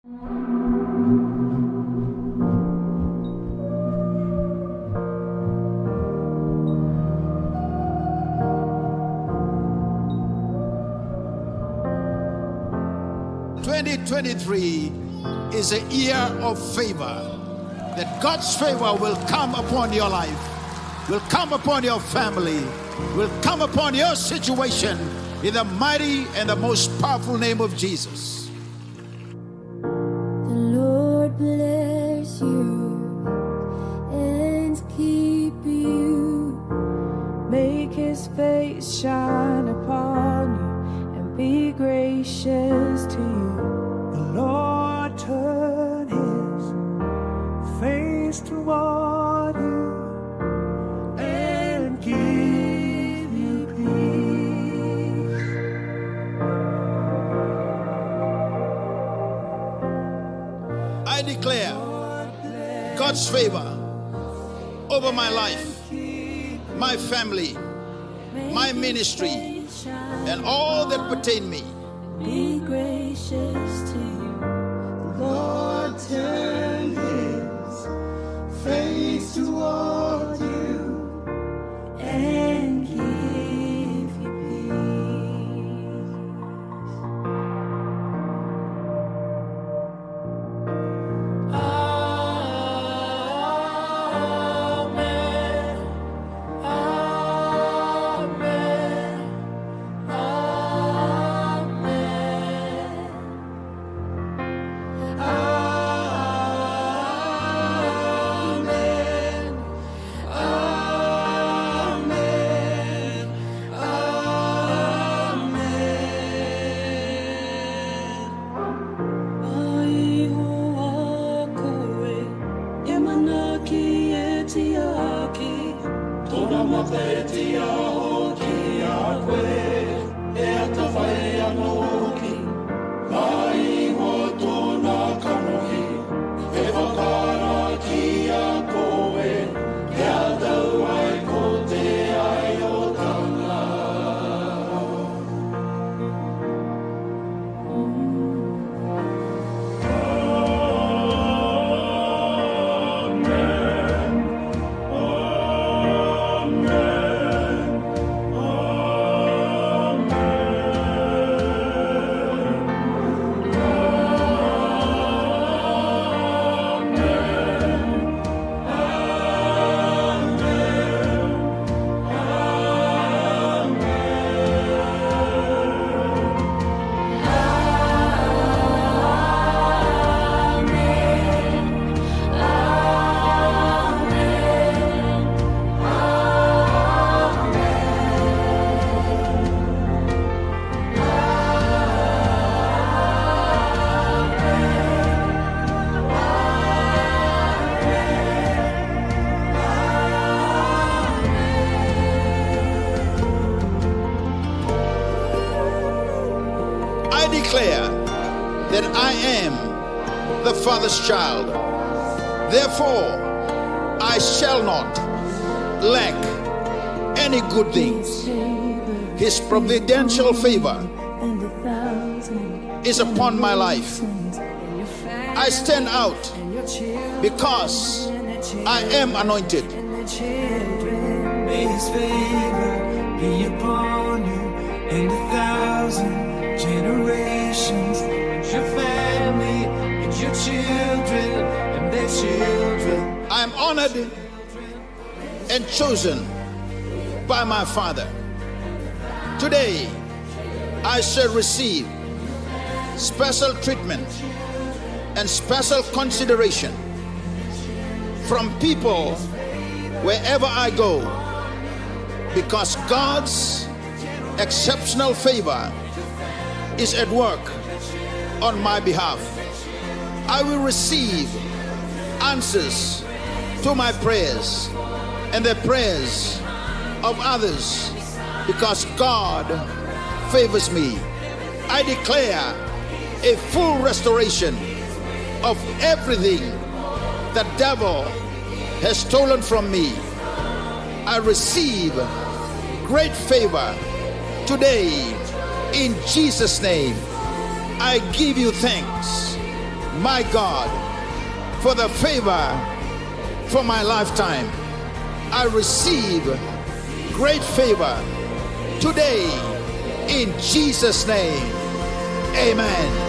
2023 is a year of favor. That God's favor will come upon your life, will come upon your family, will come upon your situation in the mighty and the most powerful name of Jesus. The Lord bless you and keep you. Make his face shine upon you and be gracious to you. The Lord turn his face toward you and give you peace. I declare God's favor over my life, my family, my ministry, and all that pertain me. Be gracious to you. The Lord turn his face toward you And give you peace. Amen. Amen. I declare that I am the Father's child. Therefore, I shall not lack any good things. His providential favor is upon my life. I stand out because I am anointed. May his favor be upon you and 1,000 generations, and your family, and your children, and their children. I am honored and chosen by my Father. Today, I shall receive special treatment and special consideration from people wherever I go, because God's exceptional favor is at work on my behalf. I will receive answers to my prayers and the prayers of others because God favors me. I declare a full restoration of everything the devil has stolen from me. I receive great favor today in Jesus' name. I give you thanks. my God, for the favor for my lifetime. I receive great favor today in Jesus' name. Amen.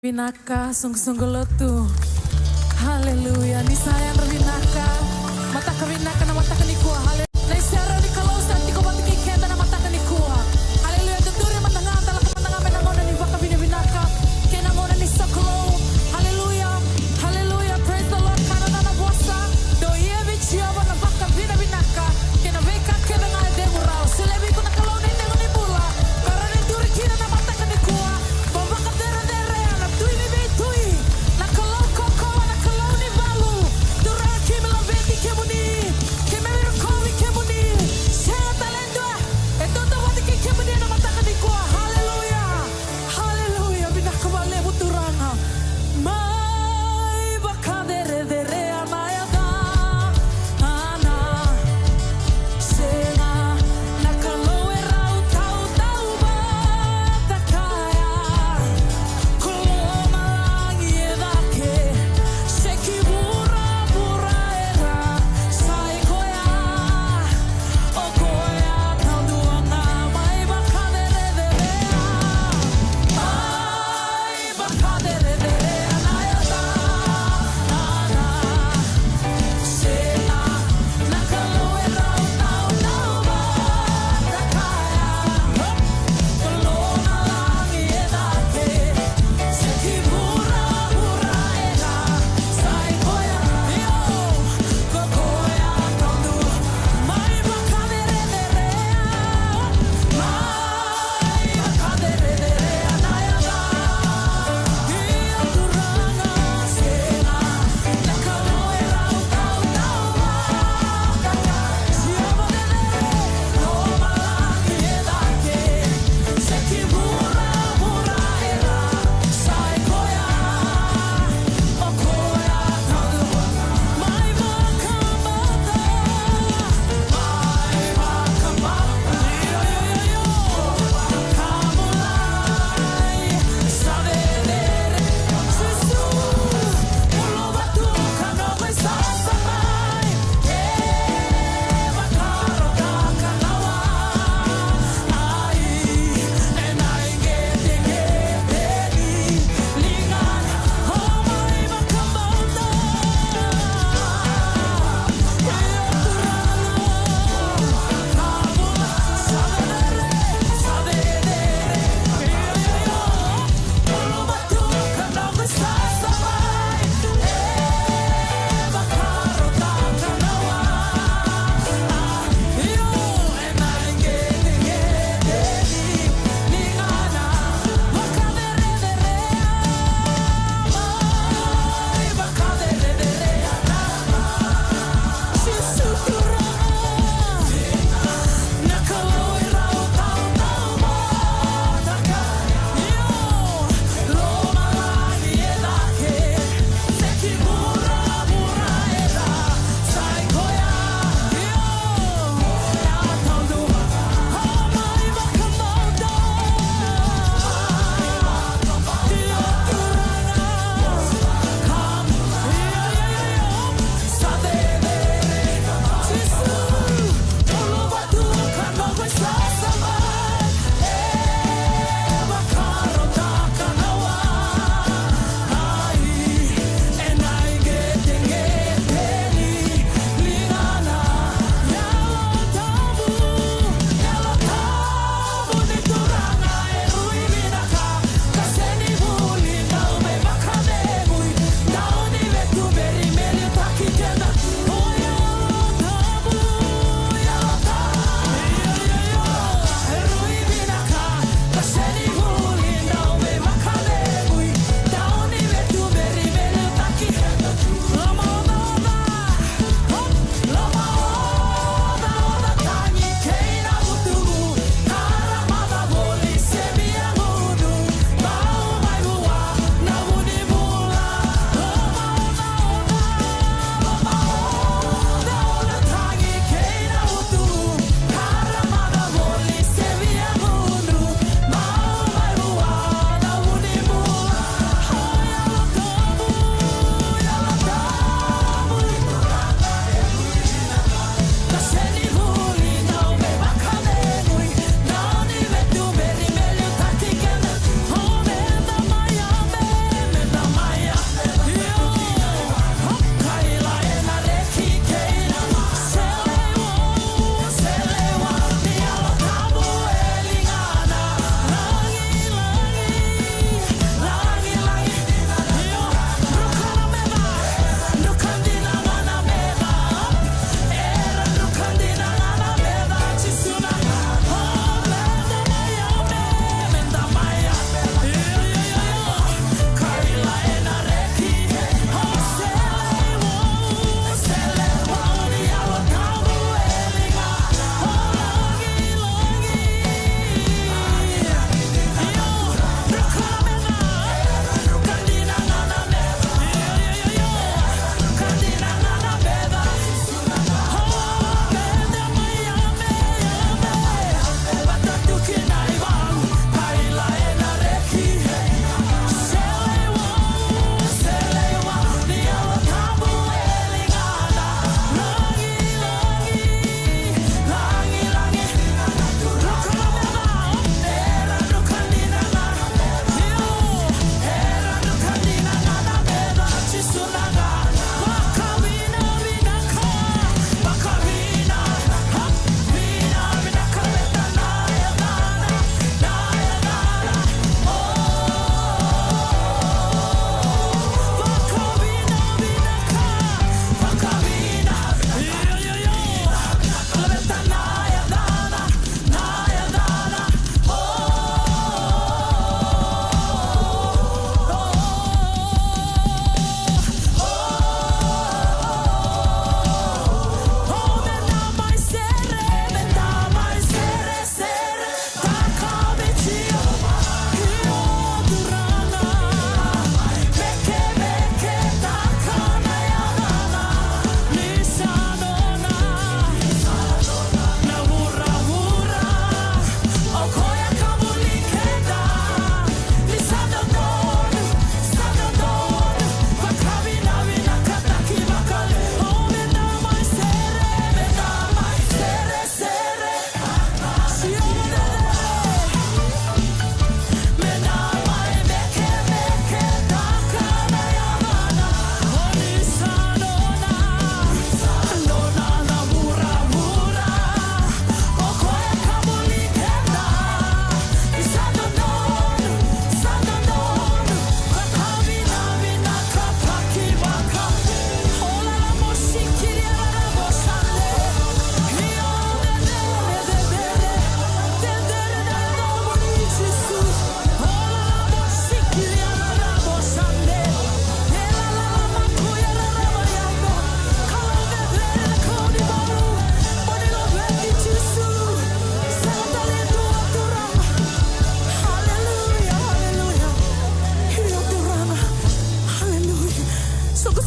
Winaka sungguh-sungguh lotu. Haleluya. Ni sayang Winaka. Mata ka Winaka na mata ka ni kuha. Haleluya. Na isara ni kalausan ti ko batiki kenta na mata ka ni kuha. Haleluya. Tuturi matanga talak matanga menangona ni baka Winaka. Kenangona ni saklo. Haleluya. Haleluya. Praise the Lord. Kana na bosa. Do ye bichia wana baka Winaka. Kena veka kena ngai demurao. Selebi ko na kalau ni tengo ni bula. Karena ni turi kina na mata ka ni kuha. Kemuni, kemeri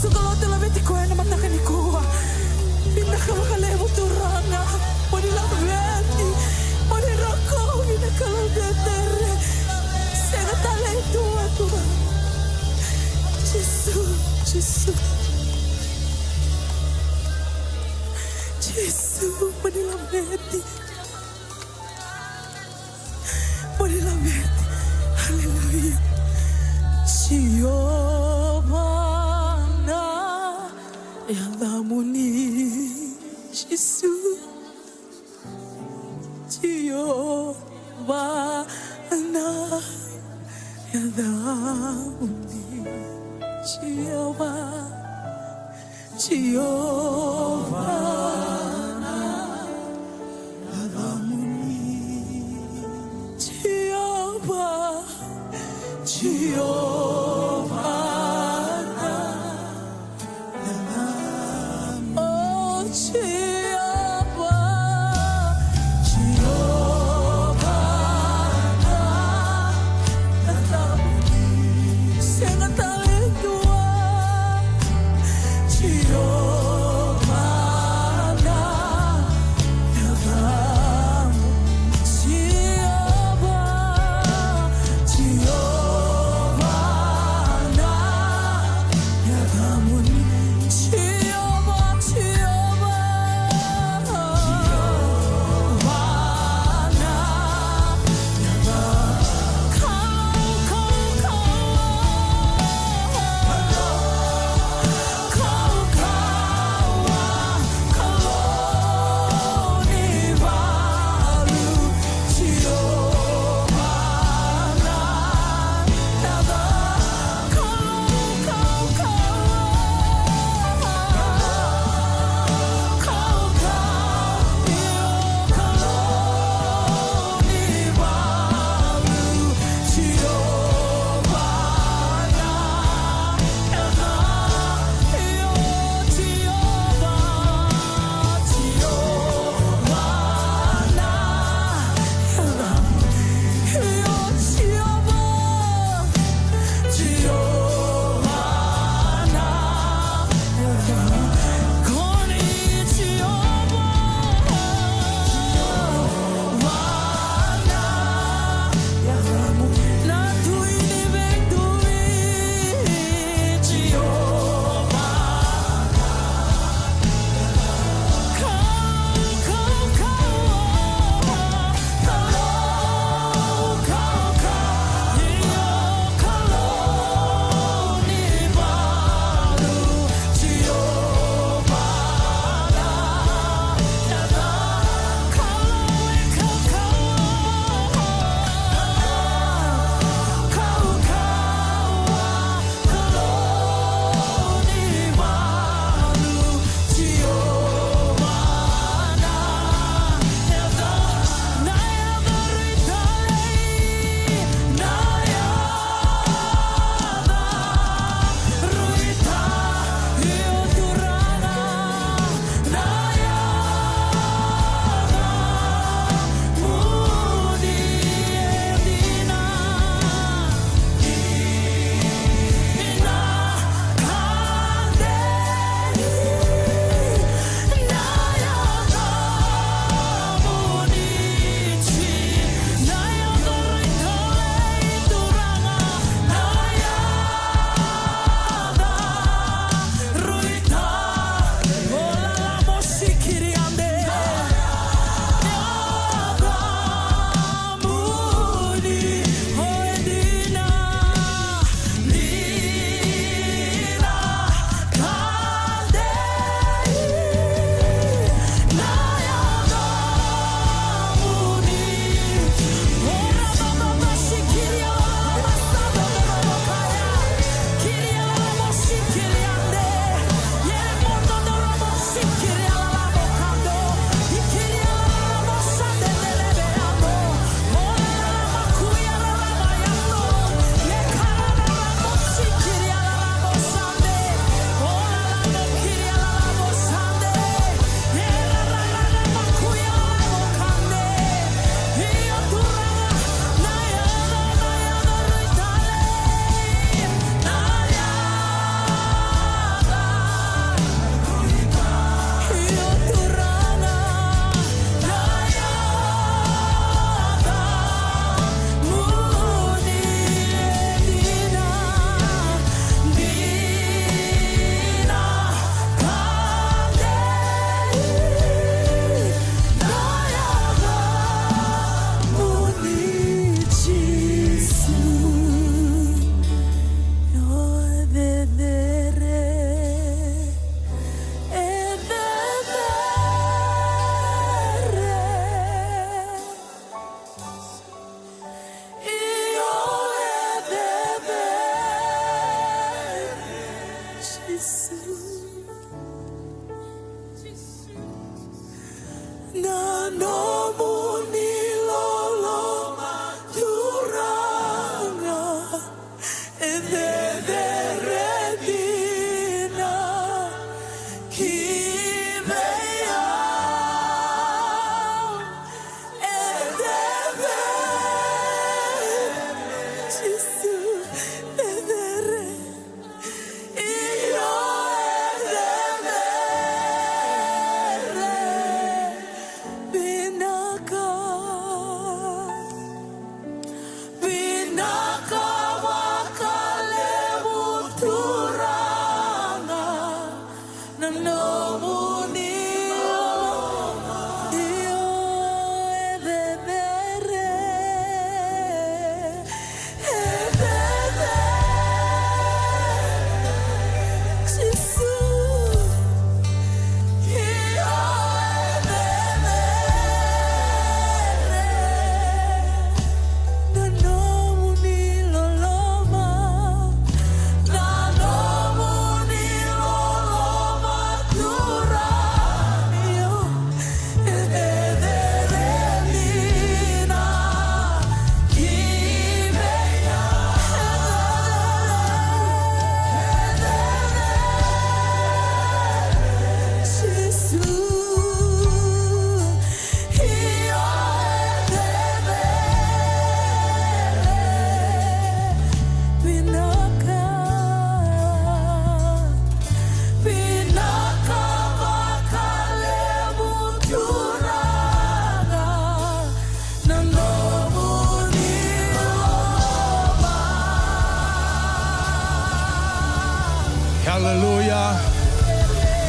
Sugalo te la veti koe na mataka ni kua. Bina ka makalevo turanga. Moni la veti. Moni rako bina ka la vetere. Sega tale tua tua. Jesus, Jesus. Jesus, moni la veti. Moni la veti. Hallelujah. Giovanna e andamoni Gesù Giovanna e andamoni Giovanna e andamoni Giovanna oh Giovanna senga talentua Giovanna Hallelujah.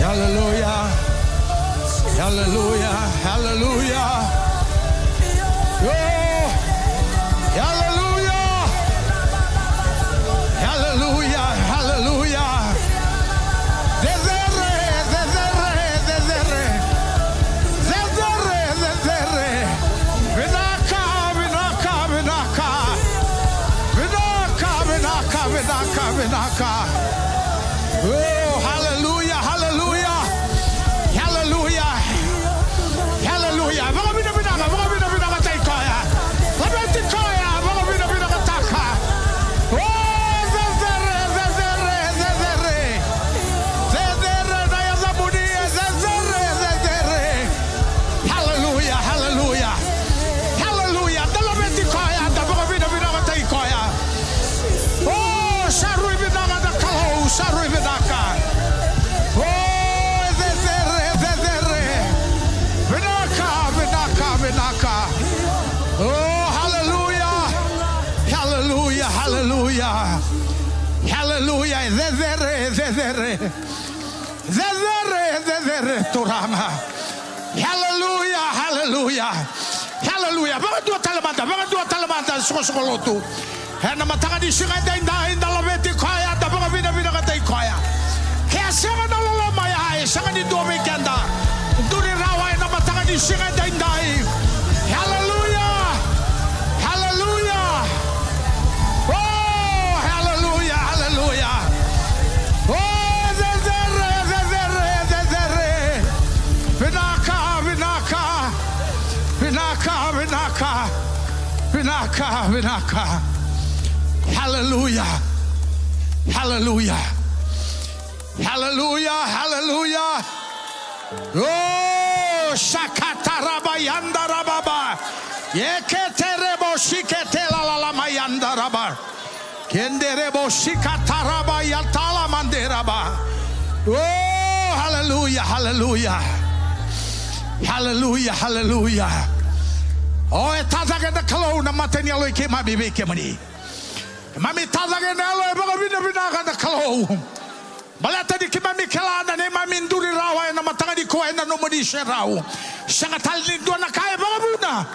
Hallelujah. Hallelujah. Hallelujah. Oh, hallelujah. Hallelujah. Hallelujah. Zezere, zezere, zezere. Zezere, zezere. Vinaka, vinaka, vinaka. Vinaka, vinaka, vinaka, vinaka. Oh, hallelujah, hallelujah, hallelujah, hallelujah. Vamos vida taikoya. Vamos taikoya, vamos vida taka. Oh, zezere, zezere, zezere, zezere na yazabuni, zezere, zezere. Hallelujah, hallelujah, hallelujah. Dala taikoya, da vamos vida taikoya. Oh, sharui vida da kalau, sharui vida. Oh, hallelujah, hallelujah, hallelujah, hallelujah. Zezere, zezere, zezere, zezere, turama. Hallelujah, hallelujah, hallelujah. Baga dua talamanta, sokolotu. Hena matanga di singa inda laveti kaya, da baga vida kata kaya. Kaya singa na lolo maya, singa di dua weekenda. Duri rawa na matanga di singa inda. Hallelujah! Hallelujah! Oh, hallelujah! Hallelujah! Oh, zezere, zezere, zezere. Vinaka, vinaka. Vinaka, vinaka. Vinaka, vinaka. Hallelujah! Hallelujah! Hallelujah! Hallelujah! Oh, shakataraba yanda rababa. Yeketerebo shiketela la mayanda raba. Kenderebo shikataraba yatala manderaba. Oh, hallelujah, hallelujah. Hallelujah, hallelujah. Oh, etazaga da kalona matenya lo ke mabibe ke mani. Mami tazaga na lo baga bina da kalo. Balata di kimami kelana ne mami nduri rawa na matanga di ko na no modi sherao. Sanga talni do na kaya bagabuna.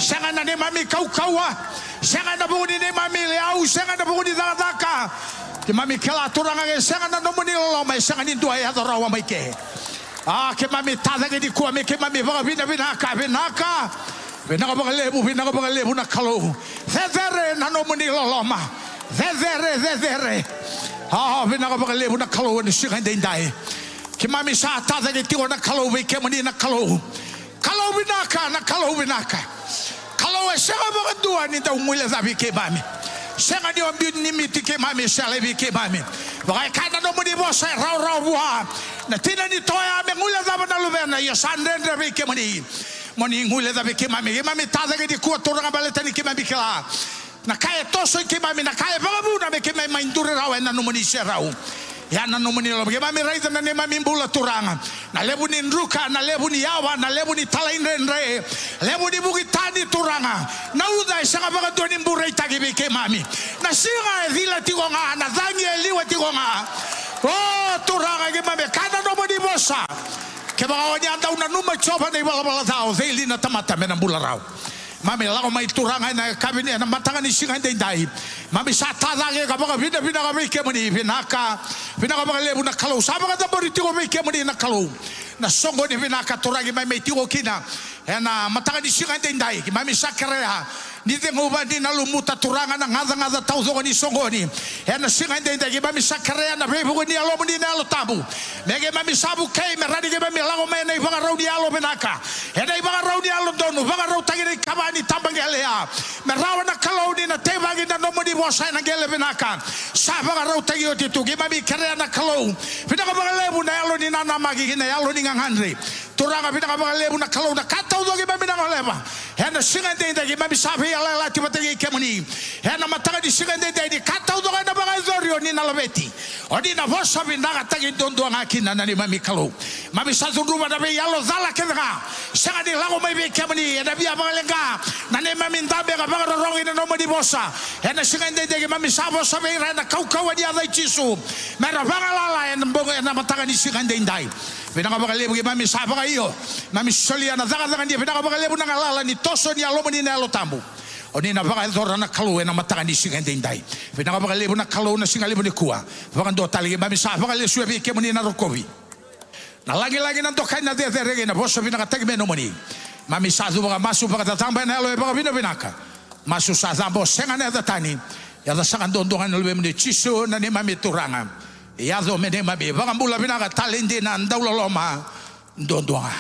Sanga na ne mami kaukawa. Sanga na budi ne mami leau, sanga na budi zaka. Kimami kela turanga ge sanga na no modi lo mai sanga ni do ya rawa mai ke. Ah, kimami tazaga di ko me kimami bagabina binaka. Vinaka bagalebu na kalo. Zezere na no modi lo ma. Zezere. Vina ka bakale na kalau ni singa dai. Kimami sa tata ke tiko na kalau we kemani na kalau. Kalau binaka na kalau binaka. Kalau sega ba dua ni ta umule za ke mami. Sega di ombi ni miti ke mami sale ke mami. Ba ka na mo di bo sa rau wa. Na tina ni toya me ngule za na luvena ya sandre be ke mani. Moni ngule za ke mami. Mami tata ke di ku toranga baleta ni ke mami kala. Na kaya toso ke mami na kaya ba bu na be ke mami indure rawa na no moni serau. Ya na no muni lo ke mami raita na ne mami mbula turanga na lebu ni nruka na lebu ni yawa na lebu ni talainrenre lebu ni bugitani turanga na uda sanga baka to ni mbura itagi be ke mami na singa vila tigonga na dangi eliwa tigonga oh turanga ke mami kada no muni bosa ke baka wani anda una numa chopa ni bala tao zeli na tamata mena mbula rao mami lago mai turanga na kabine na matanga ni singa dai mami sata lagi ka baka vina ka ke muni vinaka ka lebu na kalau sama ka tabori tiko ke muni na kalau na songo ni vinaka turagi mai tiko kina na matanga ni singa dai mami sakrea ni tengo ba di na lumuta turanga na ngada tau zongo ni songo ni na singa dai mami sakrea na bebu ni alo muni na alo tabu mege mami sabu kai meradi ke mami lago mai nei baka raudi alo vinaka nei baka raudi alo donu baka rau tagi kabani tambangele ya merawa na kalau ni na tebagi na no muni bosa na gele vinaka sa baka rau tagi oti tu ke mami karea na kalau vinaka baka lebu na alo ni na magi na alo ni ngangandre turanga vinaka baka lebu na kalau na katau do ke mami na leba na singa dai ke mami sabe ala la ti batagi ke muni na matanga di singa dai di katau do na baka zorio ni na labeti odi na bosa vinaka tagi dondo ngakina na ni mami kalau mami sa zunduba na be yalo zala ke nga sanga di lago mai be ke muni na bia baka lenga na ne mami ndabe ka baka rongi na no muni bosa na singa dai ke mami sabo sabe na kau di ada chisu mera baka lala na mbongo na matanga di singa dai vinaka baka lebu ke mami sabo ka iyo mami solia na zaga dia vinaka baka lebu na lala ni toso ni alo muni na alo tambu oni na baka dora na kalau na matanga di singa dai vinaka baka lebu na kalau na singa lebu ni kuwa baka ndo tali ke mami sabo ka lesu be ke muni na rokovi na lagi na tokai na de rege na boso vinaka tagi me no muni mami sazu baka masu baka tatamba na alo baka vinaka masu sazambo senga na tani ya da sanga ndonga na lebe muni chiso na ne mami turanga ya zo me ne mami baka mbula vinaka talende na ndaulo loma ndonga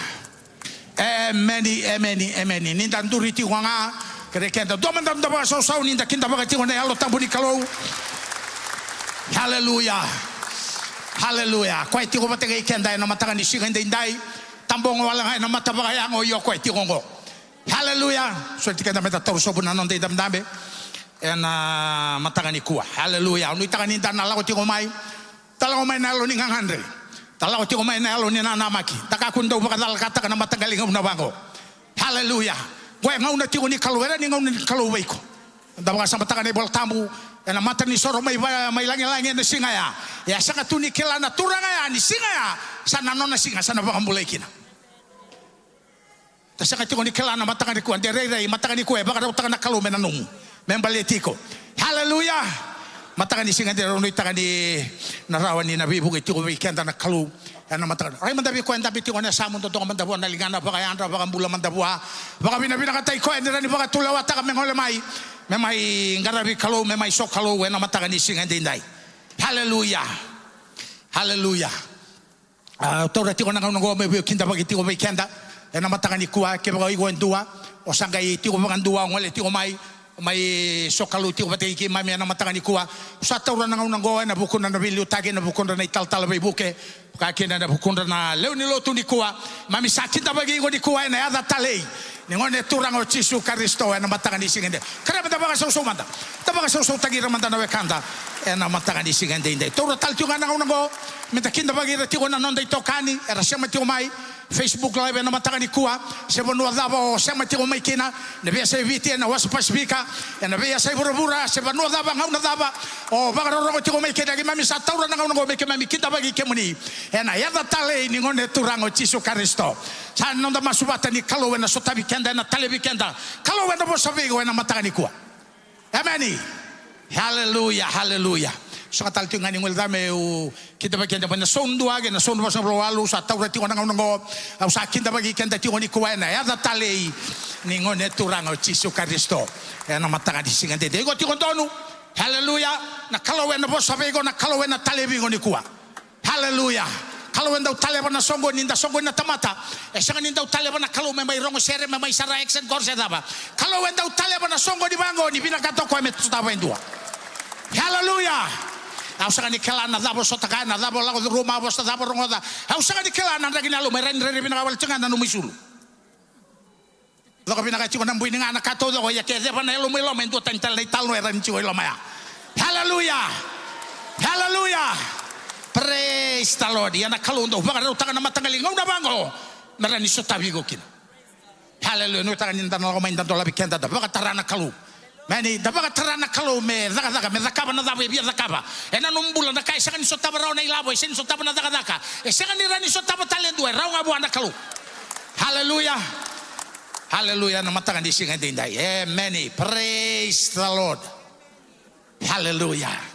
emeni ninda nduri ti wanga kerekenda domanda ndaba so ninda kinda baka ti wona alo tambuni kalau haleluya kwa ti ko batega ikenda na matanga ni sigende ndai tambongo wala na mataba yango yo kwa ti gongo haleluya so ti kenda meta toro so buna non dei dambe na matanga ni kuwa haleluya nu itanga ni dana lago ti ko mai talago mai na lo ni ngangandre talago ti ko mai na lo ni na namaki taka kundo baka dal kata na matanga linga una bango haleluya gua ngau na ti ko ni kalwera ni ngau ni kalweiko ndaba sa matanga ni bol tambu na mata ni soro mai langi na singa ya sanga tuni kela na turanga ya ni singa ya sana nona singa sana baka mulai kina ta sanga tiko ni kela na mata ni ku ande rei mata ni ku e baka utanga na kalu menanung membale tiko haleluya mata ni singa de rono itanga ni na rawani na bibu ke tiko weekend na kalu na mata ai manda bi ko enda bi tiko na samun to manda bo na lingana baka andra baka mbula manda bo baka bina ka tai ko ende ni baka tulawa ta mengole mai memai ngarabi kalau memai sok kalau wena matanga ni singa dai haleluya tora tiko na ngo me kinda bagi tiko be kenda ena matanga ni kuwa ke bagi go ndua o sanga i tiko bagi ndua ngole tiko mai sok kalau tiko bagi ki mai na matanga ni kuwa sa tora na ngo na bukuna na bilu tage na bukuna na tal be buke ka kena na bukuna na leuni lotu ni kuwa mami sakinda bagi go ni kuwa na ada talei ningone turang o Yesu Kristo na matanga ni singende kare mata baka so manda tabaka so tagi ramanda na wekanda na matanga ni singende inde toro taltunga na ngo meta kinda bagi retiko na nonda itokani era sema tio mai Facebook live na matanga ni kuwa sebo no dava sema tio mai kina ne via se viti na was pasifika na via se burubura sebo no dava ngauna dava o baka ro tio mai kina mami sa taura na ngo me mami kinda bagi kemuni na yada tale ningone turang o Yesu Kristo sa nonda masubata ni kalau na sotabi na talebi kenda kalau wena bosa vigo na matanga ni kuwa ameni haleluya so katal tinga ni ngulda me u kita bakenda bana sondu age na sondu bosa roalu sa tawrati wana ngo au sa kinda bagi kenda ti ni kuwa na ya talei ni ngone turang o Yesu Kristo na matanga di singa de go ti kontonu Haleluya. Na kalau na bosa vego na kalau na talevingo ni kuwa. Haleluya. Kalau wenda utaleba na songo ninda songo na tamata. Sanga ninda utaleba na kalau may rongo sere may sara exen gorse daba. Kalau wenda utaleba na songo di bango ni binakato ko met tutaba indua. Haleluya. Au sanga ni kala na dabo sotaka na dabo lago ruma bosta dabo rongoda. Au sanga ni kala na ndagina lu meren re binakawal cenga na numisulu. Loko binakachi ko na mbuini nga na kato do ya ke deba na lu milo mendo tantal na italo era ni chiwo maya. Haleluya. Haleluya. Praise the Lord. Yana kalundo baka raw taka na matangaling na bango. Narani so tabigo kin. Hallelujah. No taka ninda na kumain tanto labi kenda da baka tarana kalu. Mani da baka tarana kalu me zaka me zakaba na dabe biya zakaba. Ena numbula na kai saka ni so tabaraw na ilabo sen so tabana zaka. Saka ni rani so tabatalendo raw nga buana kalu. Hallelujah. Hallelujah na matangan di singa dindai. Amen. Praise the Lord. Hallelujah.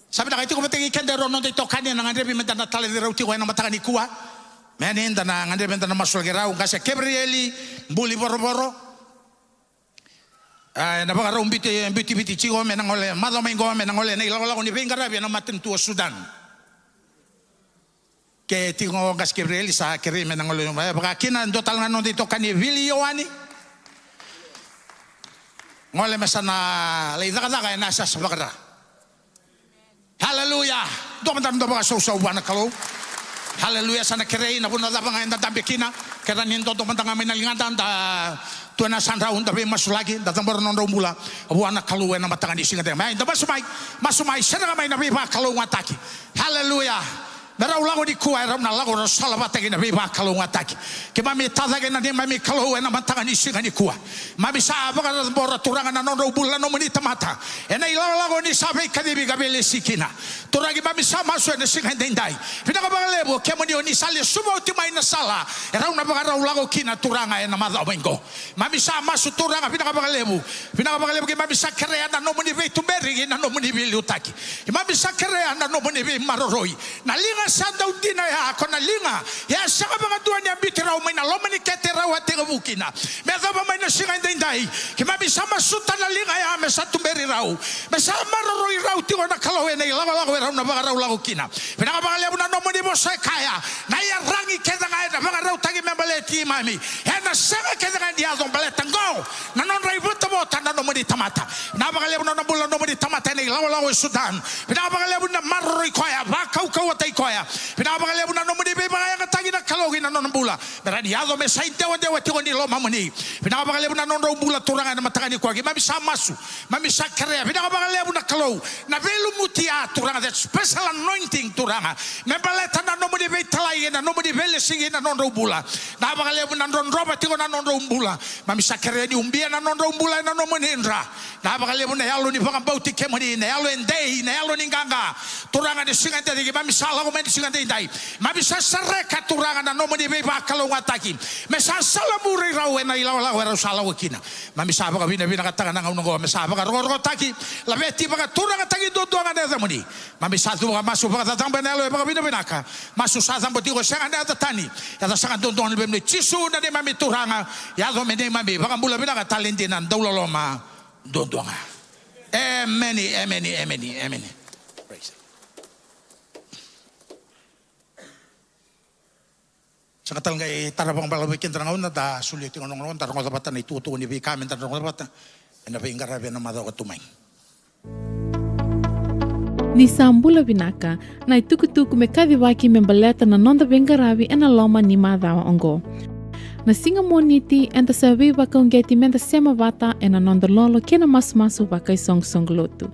Sabi na kayo ko matingi kandero nung dito kanya nang andrebi menta na tali di rauti ko na matakan ni kuwa. Menin da na andrebi menta na masulgi raw kasi Gabrieli mbuli boro-boro. Na baka raw biti chigo menang ole mado mengo menang ole na ilaw ni Bengarabi na matin tuwa Sudan. Ke tingo gas Gabrieli sa kiri menang ole baka kina dotal nga nung dito kanya Willie Yohani. Ngole masana leidaka nasa sa bakara. Hallelujah. Doon man tayo so buwan na kalo. Hallelujah. Sana kirei na punta tapang ngayon datambi kina. Kaya nindo doon man tayo ngayon nalingatan. Tuwa na saan raon dabi masulagi. Datambar nung raon mula. Buwan na kalo na matangan ising natin. May dapat masumay. Sana nga may nabiba kalo ng ataki. Hallelujah. Naraw lago di kuwa raw na lago na salabatagi na biba kalo ng ataki. Kaya mami tatagin na din mami kalo na matangan ising ni kuwa. Mami sa abang na bora turangan na nung raw bulan no munita mata. E na ilaw lago ni sabi kadibi gabili sikina. Turagi mami sa maso na singa dinday. Pinakabangalebo kaya mo ni sali sumo timay na sala. E raw na baka raw lago kina turanga na madawin Mami sa maso turanga pinakabangalebo. Pinakabangalebo kaya mami sa karea na no munibi tumeri na no munibi liutaki. Mami sa karea na no munibi maroroy. Nalinga sa daw din ay ako nalinga. Ya sa mga duwan niya bitiraw may naloman ni ketiraw at tingabukina. Meda ba may nasinga dinday. Kaya mami sa masuta nalinga ya may sa tumeri raw. May sa maroroy raw tingo na kalawe na ilaw raw na baka raw lago kina. Pinakabangalebo na no munibo sa kaya. Nayarangi keda nga na baka raw tagi membaleti mami. Ya na sanga keda nga niya zong baletang go. Nanon ray buta na no muni tamata. Pinakabangalebo na bulan no muni tamata na ilaw Sudan. Pinakabangalebo na maroroy kaya. Bakaw kawatay kaya. Pinakabangalebo na no muni beba kaya katagi na kalogin na non bula. Beraniado me sa dewa tingo ni loma muni. Pinakabangalebo na non raw bula turangan na matakan ni kuwagi. Mami sa masu. Mami sa karea. Pinakabangalebo na kalaw. Na velu mutia turanga. That special anointing turanga. Membaleta na no muni betalay na no muni bele singin na non raw bula. Pinakabangalebo na non roba tingo na non raw bula. Mami sa karea ni umbia na non raw bula na non muni indra. Pinakabangalebo na yalo ni pangambauti kemuni. Na yalo endei. Na yalo ni nganga. Turanga ni singan tadi. Mami sa lago men singan tadi. Mami sa sareka turanga na no muni beba kalong ataki. Mesa salamuri raw na ilaw raw salaw kina. Mami sa baka bina katakan ng unong mesa baka ro taki. Labeti baka turanga taki do nga muni. Mami sa tu masuk baka tatang benelo baka bina ka. Masuk sa tang boti ko sangan na tatani. Ya sangan do ni bemne chisu na ni mami turanga. Ya do meni mami baka bula bina ka talendinan daw loloma do nga. Amen. Praise. Sa katal nga tarapang balawikin tarang na da sulitin ko nung tarang ko tapatan ituto ni bi kamen tarang ko tapatan. Na ba ingarabe na madaw ko tumay. Ni sambula binaka na itukutuku me kadiwaki membaleta na nonda bengarabi na loma ni madawa ongo. Na singa moniti enta sabi baka ungeti menta sema vata na nonda lolo kena masu baka song lotu.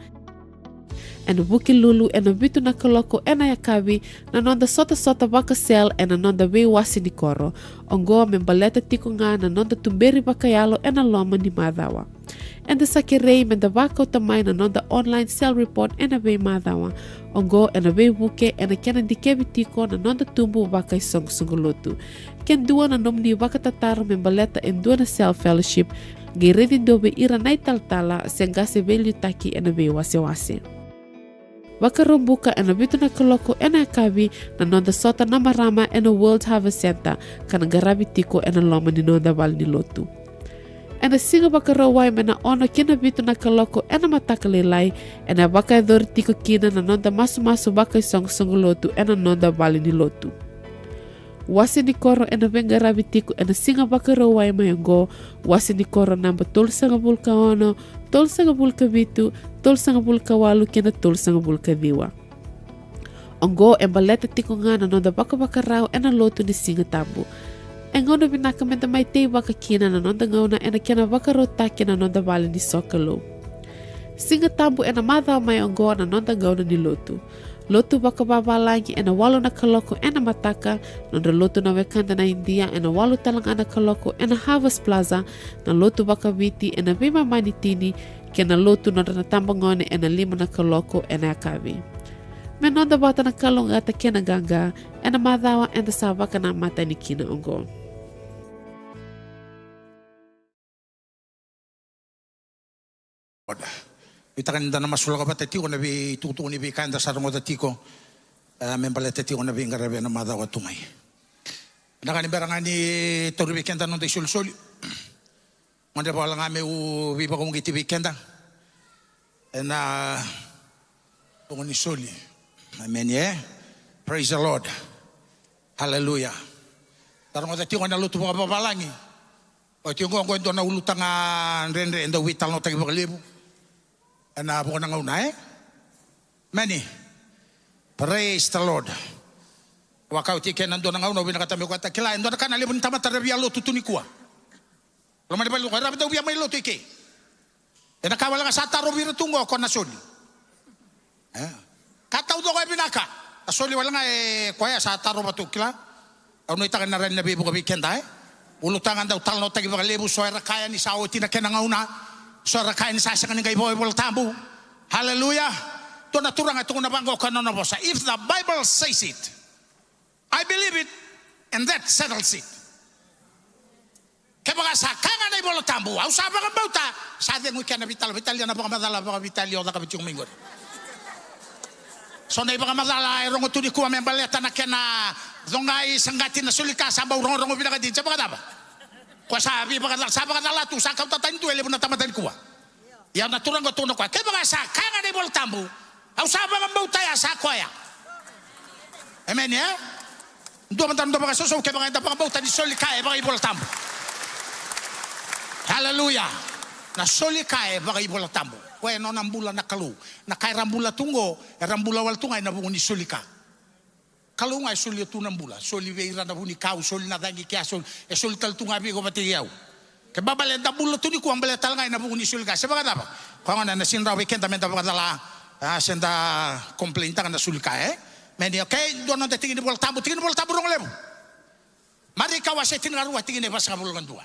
En buki lulu en bitu na koloko ena yakabi na nonda sota baka sel na nonda we wasi ni koro. Ongo membaleta tikunga na nonda tumberi baka yalo na loma ni madawa. En de sakirei men de wako tamai na nonda online cell report en we madawa. Ongo en we wuke en kena dikebi tiko na nonda tumbu baka song lotu. Ken dua na nomni baka tataro membaleta en dua na cell fellowship. Giredi dobe ira naitaltala sengase velu taki en we wasi. Waka rombuka ena bitu na koloko ena kabi na nonda sota na marama ena World Harvest Center kana garabi tiko ena loma ni nonda wal ni lotu. ena singa baka rawai mena ono kina bitu na kaloko ena mataka lelai ena baka edor tiko kina na nonda masu baka song lotu ena nonda bali ni lotu. Wasi ni koro ena venga rabi tiku ena singa baka rawai mayango wasi ni koro namba tol sanga bulka ono, tol sanga bulka bitu, tol sanga bulka walu kena tol sanga bulka diwa. Ongo embaleta tiku ngana nonda baka rau ena lotu ni singa tambu. Engono binaka menta mai tei baka kina na nonda ngauna ena kena baka rota kena nonda bali ni sokalo. Singa tambu ena madha mai ongo na nonda ngauna ni lotu. Lotu baka babalangi ena walu na kaloko ena mataka, nonda lotu na wekanda na India ena walu talang ana kaloko ena Harvest Plaza, na lotu baka biti ena bima manitini, kena lotu nonda na tambangone ena 5 na kaloko ena akavi. Me nonda bata na kalong ata kena ganga, ena madhawa ena sabaka na mata ni kina ongo. Ita kan dana masula ka pati ko na bi tutu ni bi kanda sa ngoda tiko membale tati ko na bi ngarabe na mada wa tumay. Na kan beranga ni toru bi kenda no de sul sul. Manda ba nga me u bi ba ko ngiti bi kenda. Na ko ni soli. Amen ye. Praise the Lord. Hallelujah. Tara ngoda tiko na lutu ba balangi. O tiko ko ndo na ulutanga rendre ndo wital no tagi ba lebu. Na bukan nang una many praise the Lord wakau tiken nando nang una bina kata me kata kila ndo kana lebun tama tarabia lo tutuni kuwa lo mali balu rabi do bia mai lo tike ena kawala ka sata robi tungo ko na soli kata udo ko binaka asoli wala nga ko ya sata roba tu kila ono itakan na ren na bibu ko bikenda ulutangan daw tal no tagi ba lebu so era kaya ni sawo tina kenang una. Suara kain sasa kan ngai boy bol tambu. Hallelujah. To naturang ito na bangko kanon bosa. If the Bible says it, I believe it, and that settles it. Kaya baka sa kanga na bol tambu. Au sa baka bauta. Sa atin mo kaya na vital yan na baka madala baka vital yon na kabit yung mingod. So na baka madala rongo tu di kuwa membaleta na kaya na zongay sanggati na sulika sa rongo binakadin. Sa baka daba. Kwa sabi baka dala tu sa kauta tantu ele na tamatan kuwa. Ya naturang ko tuno kwa. Kaya baka sa kanga na bol tambu. Au sa baka bauta ya sa kwaya. Amen ya. Ndo man tando baka soso kaya baka baka bauta di sulika e baka ibol tambu. Hallelujah. Na sulika e baka ibol tambu. Kaya no nambula na kalu. Na kaya rambula tungo, rambula wal tungay na bungo ni sulika. Kalau ngai soli tu nambula, soli veira na buni kau, soli na dangi kia soli, soli tal tu ngabi ko pati yau. Ke babale da bulo tu ni ku ambale tal ngai na buni soli ka. Sebab apa? Kau na sinra weekend tamenta bagala, senda komplain tangan na soli ka Meni okay, dono de tingin bol tabu rong lebu. Mari kawase tingaru tingin pas kabul kan dua.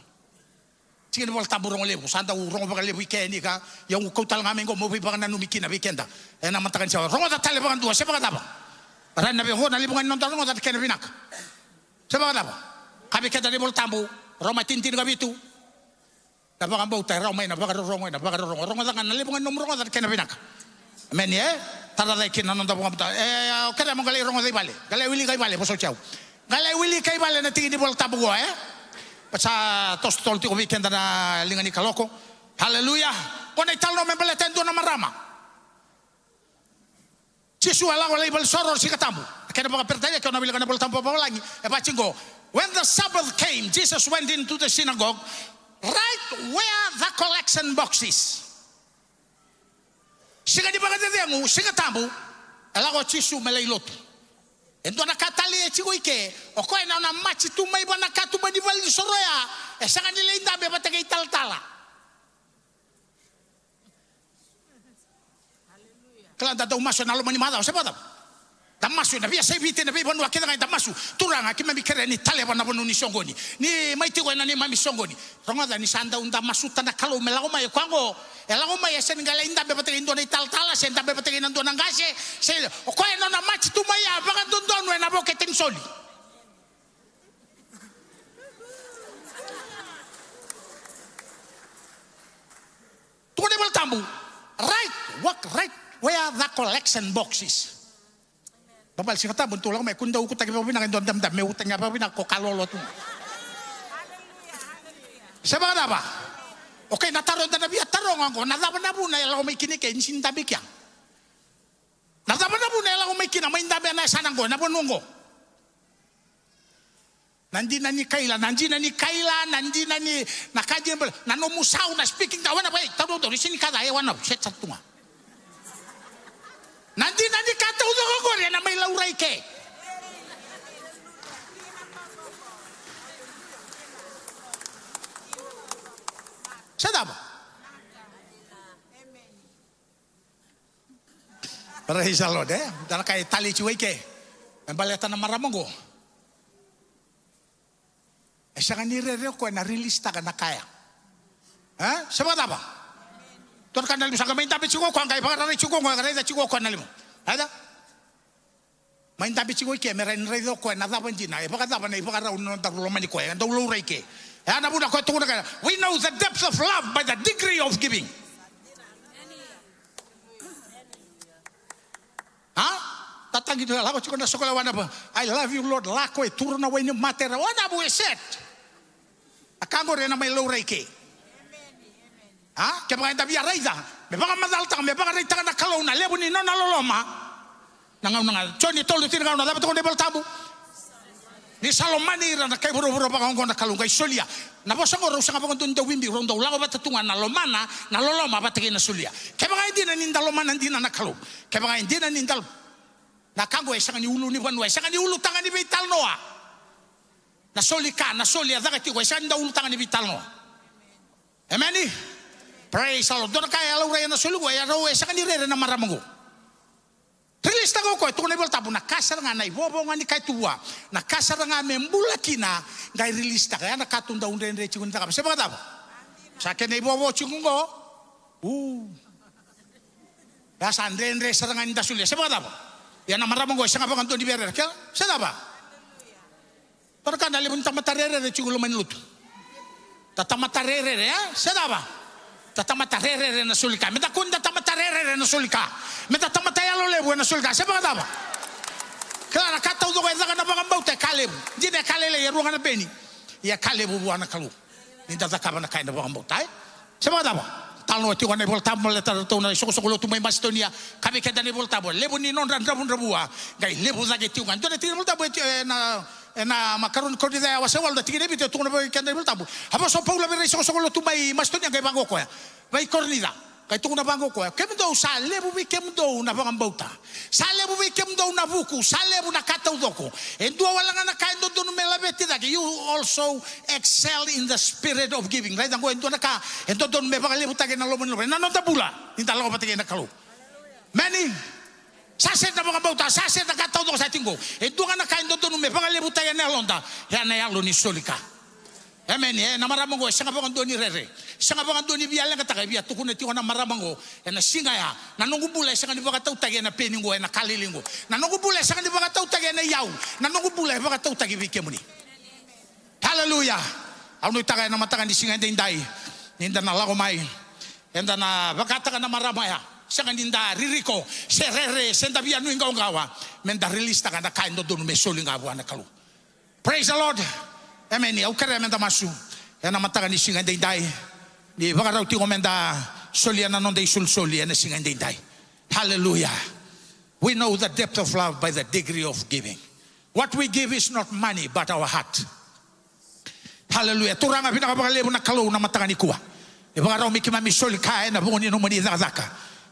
Tingin bol tabu rong lebu, sanda rong bagale weekend ni ka, yang kau tal ngamen ko mo bi bagana numikina weekenda. Na mantakan siya. Rong da tale bagan dua, sebab apa? Ran nabi ho na libungan non talong at kena binak. Sebab apa? Kami kita di bol tambu, Roma tintin kami itu. Napakang bauta, Roma na bagarong na libungan nomor at kena binak. Amen ye. Tara dai kin non tapong bauta. Kada mo galay rong dai bale. Galay wili kay bale poso ciao. Galay wili kay bale na tingin di bol tambu ko Pasa tos tol ti ko weekend na lingani kaloko. Hallelujah. Kung italo men bale tendo na marama. Yesu ala wala ibal soror si katambu. Kaya baka pertanya kau nabila kana bol tampo pa lagi. Pachingo. When the Sabbath came, Jesus went into the synagogue, right where the collection box is. Sika di baka tediangu, sika tambu, ala ko Yesu melailot. Endo nakatali chigo ike, o ko na na machi tu mai bana katu ba di val di soroya. Sanga nila inda be batagay tal-tala. Kala daw maso na lumani madaw sa badaw. Damasu na biya sa biti na biya banwa kita ngai damasu. Turang aki mami kere ni tale bana banu ni songoni. Ni mai tigo na ni mami songoni. Ronga ni sanda unda masuta na kalau melago mai kwango. Elago mai sen gala inda be patagin do ni tal-tala sen da be patagin ndo nangase. Se o ko no na machi tu mai baka dondon we na boketing soli. Tuwa ni tambu. Right, walk right. Where the collection box is. Babal si kata buntul lang may kunda ukot tagi pa pinang doon damdam may utang nga pa pinang ko kalolo tu. Sebab apa? Okay, nataro na nabiya tarong ako. Nadaban na po na ilang may kinikin, sintabi kya. Nadaban na po na ilang may kinamay dabi na sanang ko, napunong ko. Nandi na ni Kayla, nandi na ni nakajin bal, nanomusaw na speaking daw na ba? Tawdo to, sini kada ayaw na, shit sa tunga. Nandi na ni katawdo ko rin na may lauray ke. Sada ba? Praise the Lord, dala kay tali ciway ke. Ang baleta na maramong ko. Siya ka nire-reo ko na release ta ka na kaya. Ha? Sa mga taba? Tuan ka nalim sa kamay tapit sigo ko ang kaya pangarari sigo ko ang kaya sigo ko nalim. Ada? May tapit sigo ke meron reo ko na dapat din na ipaka dapat na ipaka raw no tarulo man ko ang dawlo ray ke. Ya na buna ko tungo na. We know the depth of love by the degree of giving. Ha? Tatagi na lako chiko na sokola wana ba. I love you Lord. Lako e turo na wani matera wana bu set. Akango rin na may low reiki. Ha? Kaya mga tabi arayda. May baka madalta, may baka rayta ka na kalaw na lebo ni no naloloma. Nangaw nga. Choni tolo tinagaw na dapat ko nebal tabu. Ni Salomani ira na kay buro-buro pa kong na kalong kay Solia. Nabosa ko sa kapag doon daw wimbi ron daw lago batatungan na lomana na loloma batigin na Solia. Kaya mga hindi na nindalomana hindi na nakalong. Kaya mga hindi na nindal. Nakago sa kani ulo ni Wanway, sa kani ulo tangan ni Vital Noah. Nasoli ka, nasoli ada kati ko, sa kani ulo tangan ni Vital Noah. Amen. Praise the Lord. Doon kaya alaw raya nasoli ko, ayaw sa kani rere na maramang ko. Release na ko, ito ko na ibaltabo, nakasar nga na ibobo nga ni kay tuwa, nakasar nga membulakina, ngay release na kaya nakatundaw rin rin chikun takap. Sa mga tabo? Sa akin na ibobo chikun ko, Yasa rin rin sa nga ni dasuli. Sa mga tabo? Yan ang maramang ko, isa nga pa kanto ni Berer. Kaya, sada ba? Pero ka, nalibon tamatarere, chigulo manilut. Tatamatarere, sada ba? Tatamatarere na sulika. Meta kunda tamatarere na sulika. Meta tamatayalo lebo na sulika. Sa mga taba? Kaya nakataw do ko, ito ka na bang baute, kalebo. Hindi na kalele, yaruang na beni. Iya kalebo buwan na kalu. Hindi tatakaban na kain na bang baute. Sa mga taba? Talo ti wana bol tamo le tar to na soko soko tu mai mastonia kami kada ni bol tabo lebu ni non ran rabun rabua gai lebu zage ti ngan to ti bol tabo na makaron ko di da wasa wal da ti ne bito to na kada bol tabo habo so paula bere soko soko tu mai mastonia gai bango ko ya vai kornida gai tu na bango ko ya kemdo sa lebu bi kemdo na bang bauta sa lebu bi kemdo na buku sa lebu na kata udoko en dua wala na kain do no melabeti da you also excel in the spirit of giving right ngo en do na ka en do me bang lebu ta na loman na no tabula tinta lo patay na kalu many saset na bang bauta saset na kata udoko sa tingo en do na kain do no me bang lebu ta na londa ya na yalo ni solika amen na maramang ko siya nga bang do ni rere siya nga bang do ni biya lang kataka biya tukun ti ko na maramang ko na singa ya nanungu bulay siya nga di baka tautagi na peningo na kalilingo nanungu bulay siya nga di baka tautagi na yaw nanungu bulay baka tautagi bikemuni hallelujah ano itagay na matakan di singa indai ninda na lakomay enda na baka taka na maramaya siya nga ninda ririko serere senda biya no ingaw ngawa menda release taka na kain do me soli ngawa na kalu praise the Lord. Amen. Au kare menda masu. Ya na mataga ni singa indai. Ni baka raw ti komenda solia na non dei sul solia na singa indai. Hallelujah. We know the depth of love by the degree of giving. What we give is not money but our heart. Hallelujah. Turanga pinakabakalebu na kalo na mataga ni kuwa. Ni baka raw mikimami soli kae na bungo ni no mani zaka.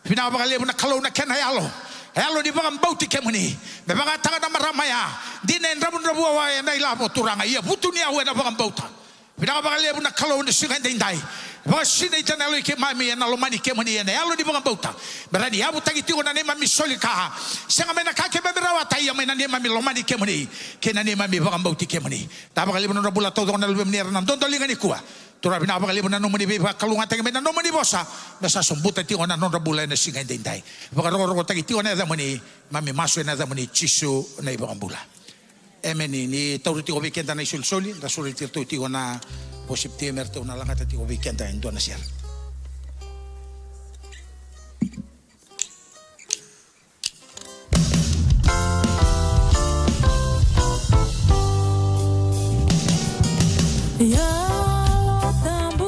Pinakabakalebu na kalo na kenayalo. Hello di bang bauti kemuni, bebang tangan nama ramaya, di nen rabun rabu awai nai labo turanga iya butu ni awai na bang bauta, bidang bang lebu na kalau ni singa dendai, bang sini jangan lupa mami na lomani kemuni na hello di bang bauta, berani abu tagi tigo na ne mami solika, singa mena kake beberawat iya mena ne mami lomani kemuni, kena ne mami bang bauti kemuni, tabang lebu na rabu la todo na lebu menir na don dolingan ikua. Tura bina apa kali pun nanu meni beba kalungan tengah mena nanu meni bosa basa sumbuta tiwa na nonra bula na singa dendai baka roro tagi tiwa na da meni mami masu na da meni chisu na iba ambula emeni ni tauri tiwa weekend na isul soli da soli tirto tiwa na posip tiwa merto na langata tiwa weekend na indo na siar Ya tambu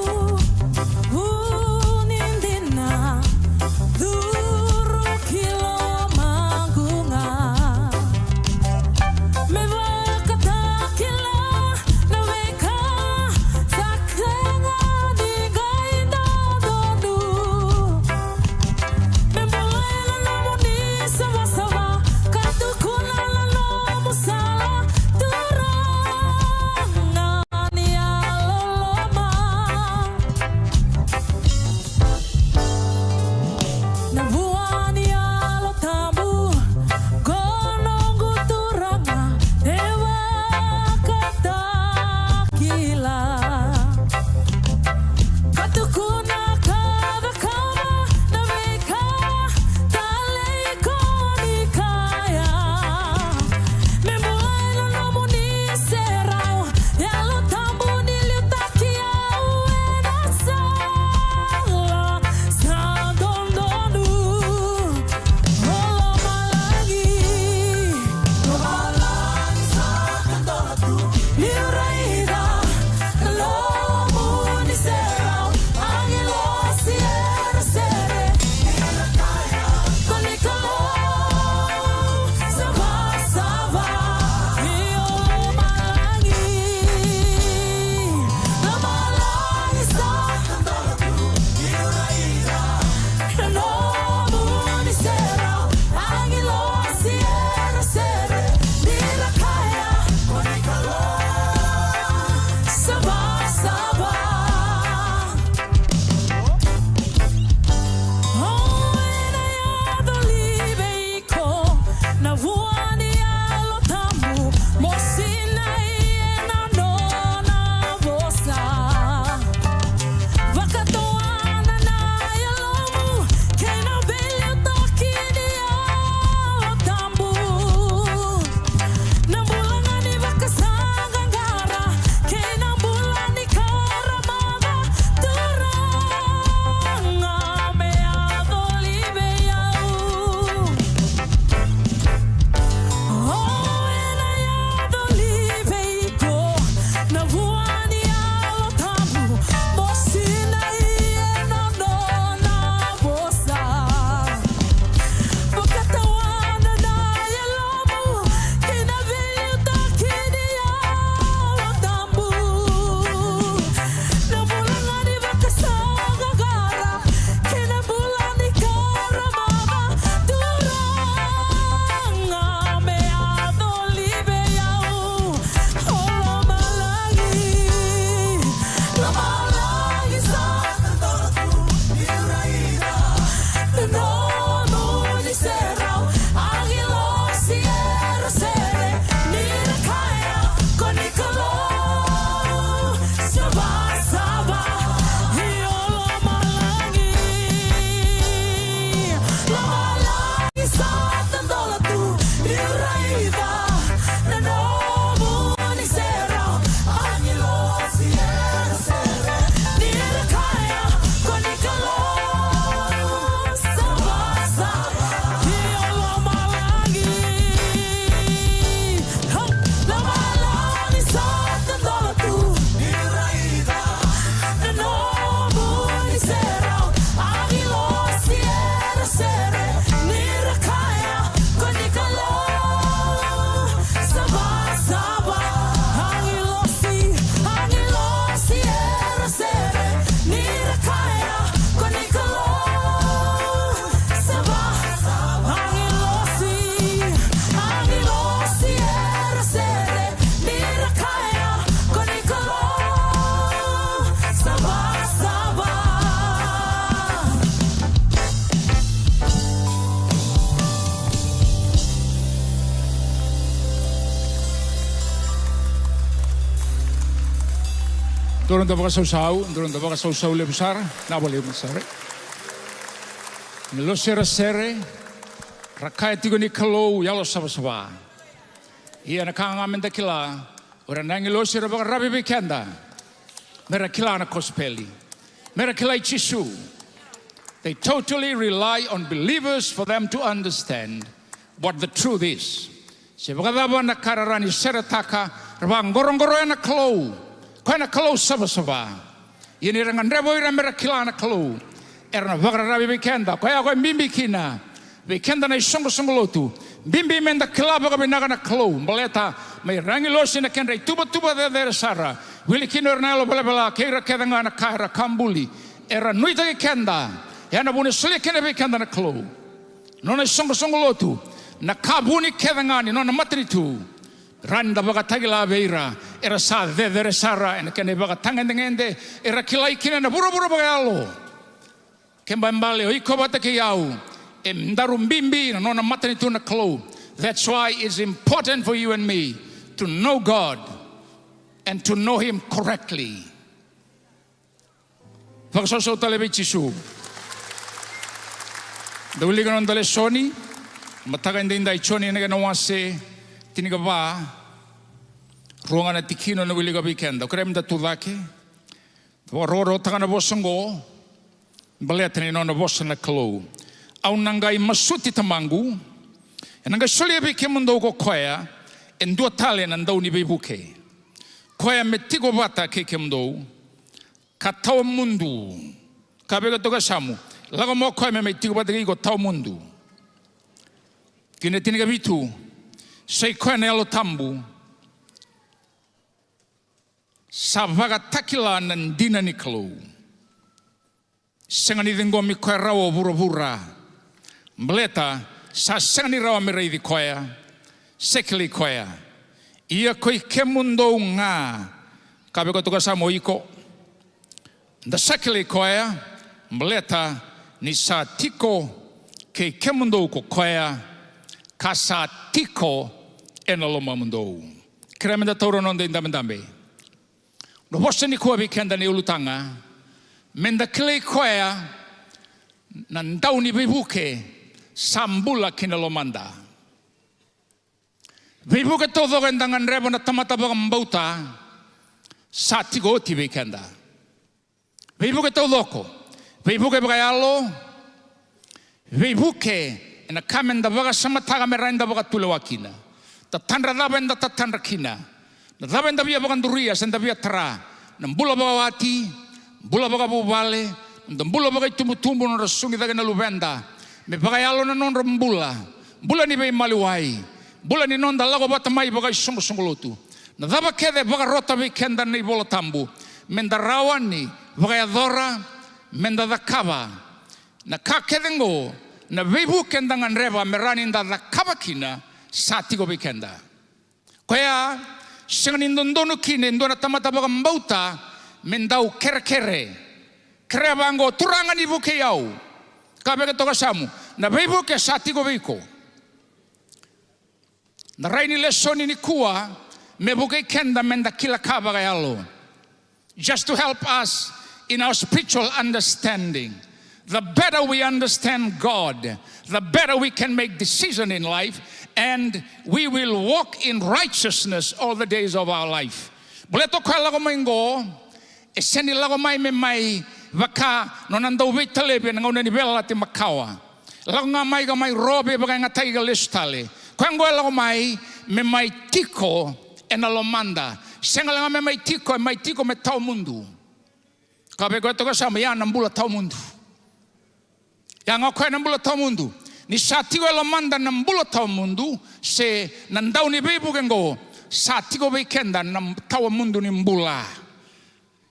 Turun tabaka sausau le besar, na boleh besar. Lo sere rakai tigo ni kalau yalo saba. Ia na kanga menda kila, orang nangi lo sere baka rabi bekenda. Mera kila na kospeli, mera kila ichisu. They totally rely on believers for them to understand what the truth is. Sebagaba na kararani sere taka, rabang gorong-gorong na kalau. Kaya na kalau saba. Ini rangan rebo ira mera kila na kalau. Erna vakra rabi bekenda. Kaya ako bimbi kina. Bekenda na isong lotu. Bimbi menda kila baka binaga na kalau. Maleta may rangi losi na kenra. Tuba de sara. Wili kino erna lo bala kira kedanga na kaira kambuli. Era nuita kenda. Yana buni suli kena bekenda na kalau. Nona isong lotu. Na kabuni kedanga ni nona matri tu. Randa baga tagila beira era sa de sara en kene baga tangende era kilai kina na buru baga alo kemba mbale o ikobata ke yau em darum bimbi no na matani tu na klo. That's why it's important for you and me to know God and to know him correctly. Fakso talebe chisu dawli ganon dale soni mataga inda ichoni ne no wase tiniga ba ruangan tikino na wili gabi kenda krem da tudake roro tagana bosongo baletni no na bosana klo au nangai masuti tamangu nanga solia be kemundo ko koya en do tale na ndau ni bebuke koya metigo bata ke kemundo katau mundu kabega toga samu lago mo koya me metigo bata ke ko tau mundu kine tiniga bitu sei koe nelo tambu sa vaga takila nan dina ni kalau sengani dengo mi koe rawo bura meleta sa sengani rawa mi rei di koea sekili koea ia koe kemundo nga kabe ko toka samo iko da sekili koea meleta ni sa tiko ke kemundo ko koea kasa tiko enalo mamundou. Kremenda toro non de ndambe. No bosani ko bi kenda ne ulutanga. Menda klei koea na ndauni bibuke sambula kinalo manda. Bibuke todo gendangan rebo na tamata bagambauta sa tigo ti bi kenda. Bibuke todo ko. Bibuke bagayalo. Bibuke na kamenda baga samataga meranda baga tulewakina. Tatandra dabenda tatandra kina. Na dabenda bia baga nduria senda bia tara. Na mbula baga wati, mbula baga bubale, na mbula baga tumbutumbu na rasungi daga na lubenda. Me baga yalo na non mbula. Mbula ni bei maliwai. Mbula ni non da lago bata mai baga isongo lotu. Na daba kede baga rota bei kenda ni bola tambu. Menda rawani baga yadora, menda dakaba. Na kakedengo na vibu kendangan reba merani nda kabakina sati go bekenda koya senganin dondono kine ndona tamata baga mbauta mendau kere bango turangan ibu ke yau kabega toka samu na vibu ke sati go beko na raini lesoni ni kuwa mebuke kenda menda kila kabaga yalo just to help us in our spiritual understanding. The better we understand God, the better we can make decisions in life, and we will walk in righteousness all the days of our life. Boleto kwa lago maingo, eseni lago mai vaka nonando vitalebe ngone ni bela te makawa. Lago ngamai gamai robe baga ngatai ga listale. Kwango lago mai me mai tiko enalomanda. Sengala me mai tiko me tau mundu. Kabe ko to ka sama ya nambula tau mundu. Yang aku nambula tau mundu ni satigo elomanda nambula tau mundu se nandau ni bebu gengo satigo bekenda nam tau mundu ni mbula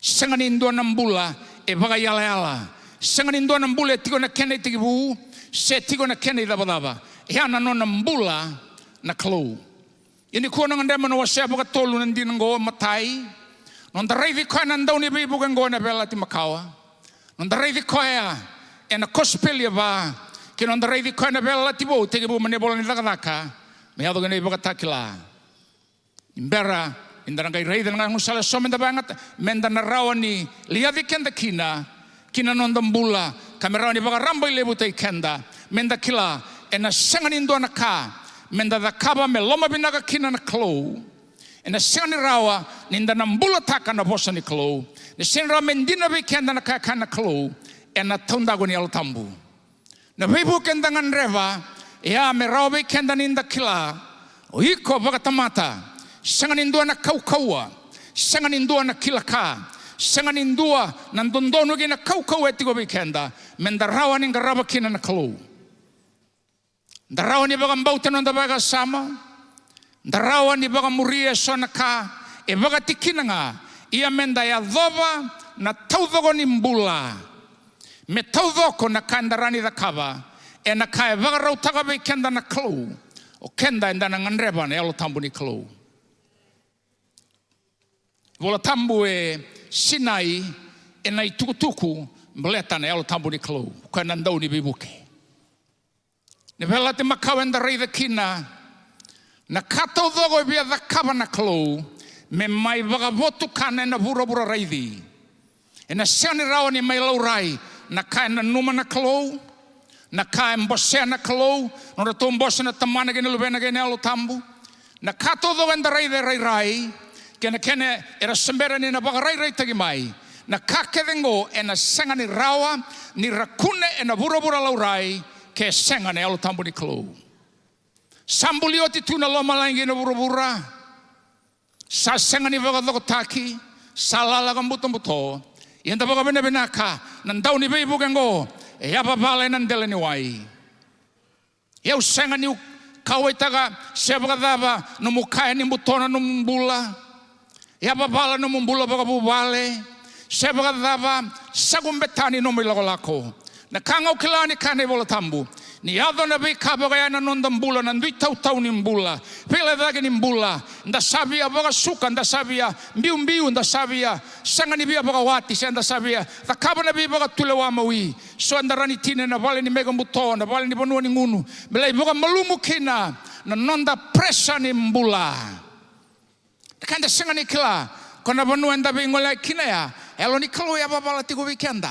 sengani ndo nambula e baga yala sengani ndo nambula tigo na kene tigibu se tigo na kene daba ya na no nambula na klo ini ko nang ndema no wase baga tolu nandi ngo matai non darai vi ko nandau ni bebu gengo na bela ti makawa non darai vi ko ya ena kospelia ba que non darai di koina bella tibo te que bu mane bola ni daka me ado gane baga takila imbera Indana ngai rei dengan ngusala somenda banget menda narawani liadi kenda kina nonda mbula kamerawani baga rambai lebu tai kenda menda kila ena sangan indo anaka menda da kaba me loma binaga kina na klo ena sangan rawa ninda na mbula taka na bosa ni klo ni senra mendina be kenda na kaka na klo ena tonda goni al tambu na bebu kenda ngan reva ya me rawa be kenda ninda kila o iko baga tamata sangan indua na kau-kaua, sangan indua na kilaka, sangan indua na dondono gina kau-kaua etigo bikenda, mendarawan ing garaba kina na kalau. Darawan ibaga mbauta nonda baga sama, darawan ibaga muria sonaka, ibaga tikina nga, ia menda ya dhoba na taudhogo ni mbula, me taudhoko na kandarani da kava, e na kaya baga rautaga bikenda na kalau, o kenda enda na nganreba na elo tambu ni kalau. Vola tambu e Sinai e nai tukutuku mleta na elo tambu ni klo kwa nandau ni bibuke ne vela te makau enda rei da kina na kato dhogo e bia da kava na klo me mai vaga votu kana na vura reidi e na siani rao ni mai lau rai na kai na numa na klo na kai mbosea na klo nora to mbosea na tamana gene lubena gene elo tambu na kato dhogo enda rei da rai kene era sembera ni na bagarai tagi mai na kakedengo e na sanga ni rawa ni rakune e na bura laurai ke sanga ne alo tambu ni klo sambulioti tuna loma langi na bura sa sanga ni baga taki salala gambuto buto yenda baga bena ka nan dau ni beibu gengo e ya babala nan dele ni wai eu sanga ni kawaitaga sebaga dava no mukai ni butona no mbula ya babala no mumbula baga bubale sebaga dava sagumbetani no milagolako na kanga ukilani kane bola tambu ni ado na be kabaga ya na nonda mbula na ndui tau ni mbula pele dage ni mbula nda sabia baga suka nda sabia mbiu nda sabia sanga ni bia baga wati senda sabia ta kaba na bi baga tulewa mawi so ndarani tine na vale ni mega mbuto na vale ni bonua ni ngunu belai baga malumu kina na nonda presa ni mbula kanda sanga ni kila kona bonu enda bingola kina ya elo ni kalo ya babala tigo weekenda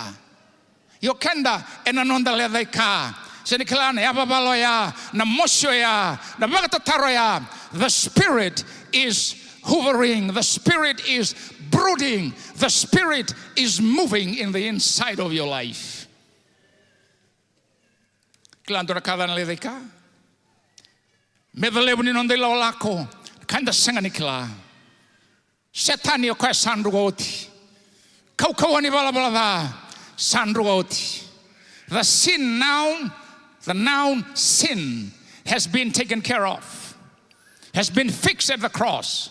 yo kenda ena nonda leda ka seni kila na ya babalo ya na mosho ya na bagata taro ya the spirit is hovering, the spirit is brooding, the spirit is moving in the inside of your life. Kila ndora kada na leda ka medalebu ni nonda ila olako kanda sanga ni kila Setani o kwa sanduga oti. Kaukawani bala sanduga oti. The noun sin has been taken care of. Has been fixed at the cross.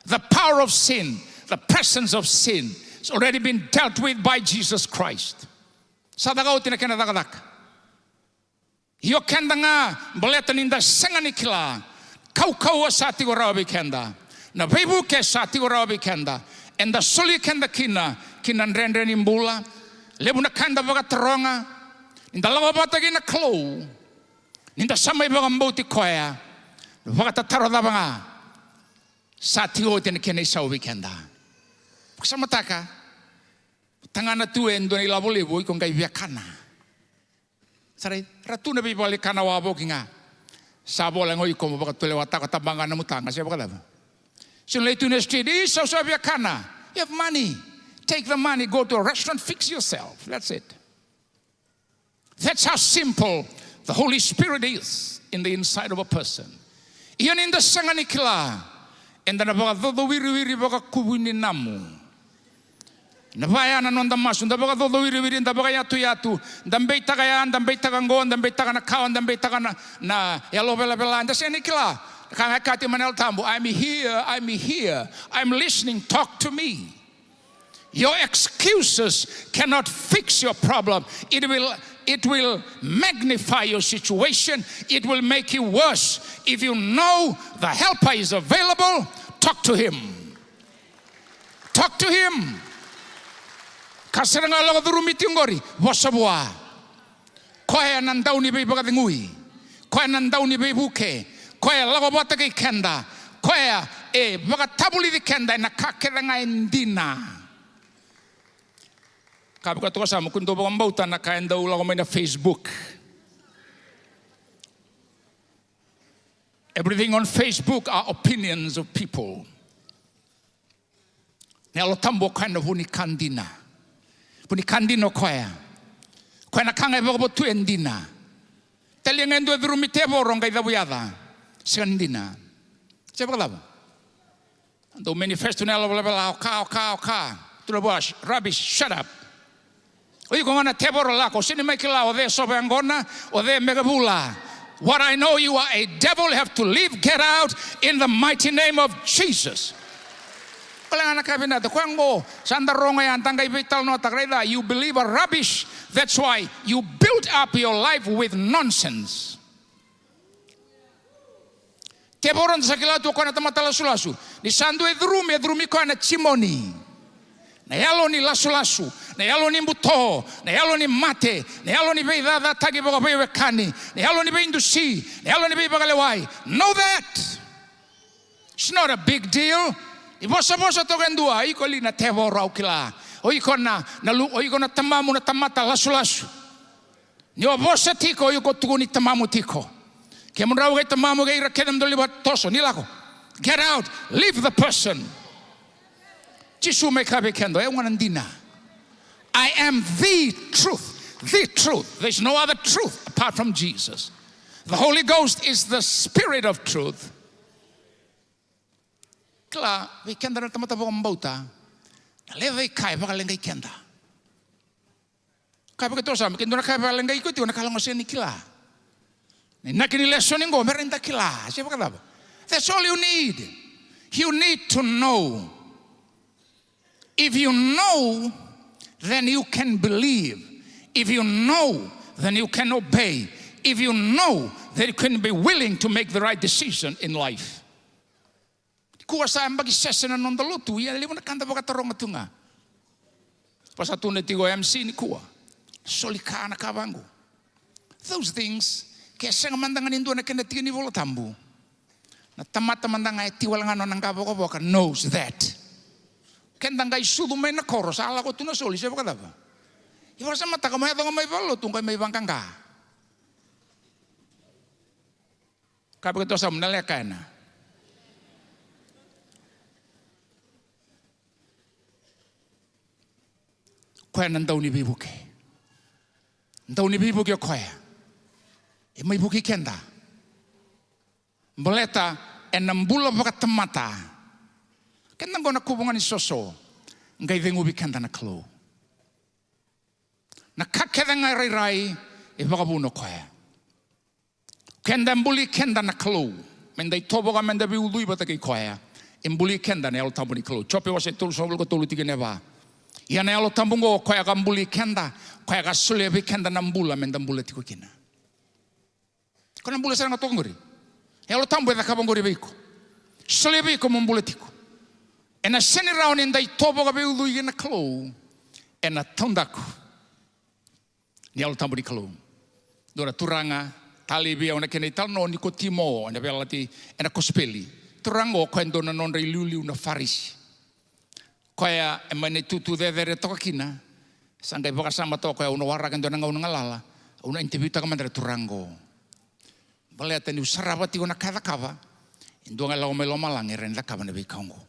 The power of sin, the presence of sin has already been dealt with by Jesus Christ. Sadaga oti na kena dagadak. Yo kenda nga boleta ninda senga nikila. Kaukawa sati go rabi kenda. Na bebu ke sati ora bikenda enda soli kenda kina rendre ni mbula lebu na kanda baga tronga inda lawa bata gina klo inda samai baga mboti koya baga taro da banga sati o ten kene sa bikenda kusama taka tangana tu endo ni labo lebu ko ngai viakana sare ratuna be bali kana wa bokinga sabola ngoi ko baga tole wataka tabanga na mutanga se baga lava. So late to the street, you have money. Take the money, go to a restaurant, fix yourself. That's it. That's how simple the Holy Spirit is in the inside of a person. Iyan in the sanganikila, and then about the wiri baga kubuni namu. Nabaya na nonda masun, the baga the wiri the baga yatu, dambe tagayan, dambe tagangon, dambe tagana kawan, dambe tagana na yellow bella and the sanikila. I'm here. I'm listening. Talk to me. Your excuses cannot fix your problem. It will magnify your situation. It will make you worse. If you know the helper is available, talk to him. Talk to him. Kasiranga laga durumitingori wasabwa. Koe nandau ni be bagadingui. Koe nandau ni be buke. Koe lago bata ke kenda, koea e wakatabuli di kenda na kakerenga indina. Kabi ka toka sama kunto ba mbauta na kaenda ula ko na Facebook. Everything on Facebook are opinions of people. Ne alo tambo kaenda huni kandina. Huni kandino koea. Koea na kanga ebo bo tu endina. Tali ngendo e virumi tebo ronga idha buyada. Sikandina. Siapa kata? Do manifesto nela bla ka. Tu bosh rubbish, shut up. Oyi ko ngana tebo la ko sini mai kila o de sobe angona o de megabula. What I know, you are a devil, have to leave, get out in the mighty name of Jesus. You believe a rubbish. That's why you built up your life with nonsense. Teboron sakila tu kona tamatala sulasu. Ni sandu edrumi kona chimoni. Na yalo ni lasu, na yalo ni mbuto, na yalo ni mate, na yalo ni bei dada tagi boga bei wekani, na yalo ni bei indusi, na yalo ni bei bagalewai. Know that. It's not a big deal. Ibosa togendua, iko li na tevo raukila. Oiko na tamamu na tamata lasu. Ni obosa tiko yuko tuguni tamamu tiko. Kemunrau gai tamamu gai rakedam doliba toso nilako. Get out, leave the person. I am the truth. There's no other truth apart from Jesus. The Holy Ghost is the Spirit of truth. Kla, we kenda na tamata bong bauta. Leve kai bakalengai kenda. Kai bakatosa, kendo na kai bakalengai ko ti na kalongo sen kila. Ni nakini lesson ngo merenda kila. Siapa kata? That's all you need. You need to know. If you know, then you can believe. If you know, then you can obey. If you know, then you can be willing to make the right decision in life. Kuasa ambagi session na nondalotu ya limo na kanda baka tarong atunga. Pasatune tigo MC ni kuwa. Solika na kabangu. Those things kesa ngamandangan indo na kena tini vola tambu. Na tamata mandanga tiwalangan nang kaboka knows that. Kendang sudu may na koros ala ko tuna soli siapa kata ba? Iwala sa mata kamay atong may balo tungkay may bangkang ka. Kapag ito sa manalaka na. Kaya nandaw ni bibuke. Nandaw ni bibuke kaya. May buki kenda. Boleta enambula baka tamata. Kenda ko nakubungan ni soso, ngay dengubi kenda na klo. Nakakeda nga ray ibagabuno kaya. Kenda mbuli kenda na klo. Menday tobo ka menda biudui bataki kaya. Imbuli kenda na elo tambu ni klo. Chope wase tulu sobol ko tulu tige neba. Ia na elo tambu ngo kaya ka mbuli kenda, kaya ka sulebi kenda na mbula menda mbula tiko kina. Kona mbula sarang atongori. Elo tambu eda kabangori biko. Sulebi ko mbula tiko. And I send it around in the tobo ka biudu in a klo. And a tondaku. Nialo tamburi klo. Dora turanga tali bia ona kene tal no ni ko timo na belati and a kospeli. Turango ko endo na non liu na farisi. Koya e mane tutu de tokakina. Sangai boka sama to koya uno wara kan dona ngau ngalala. Una interview ka mandre turango. Baleta ni usarabati ona kada kava. Indonga la omelo malang renda kava na bikango.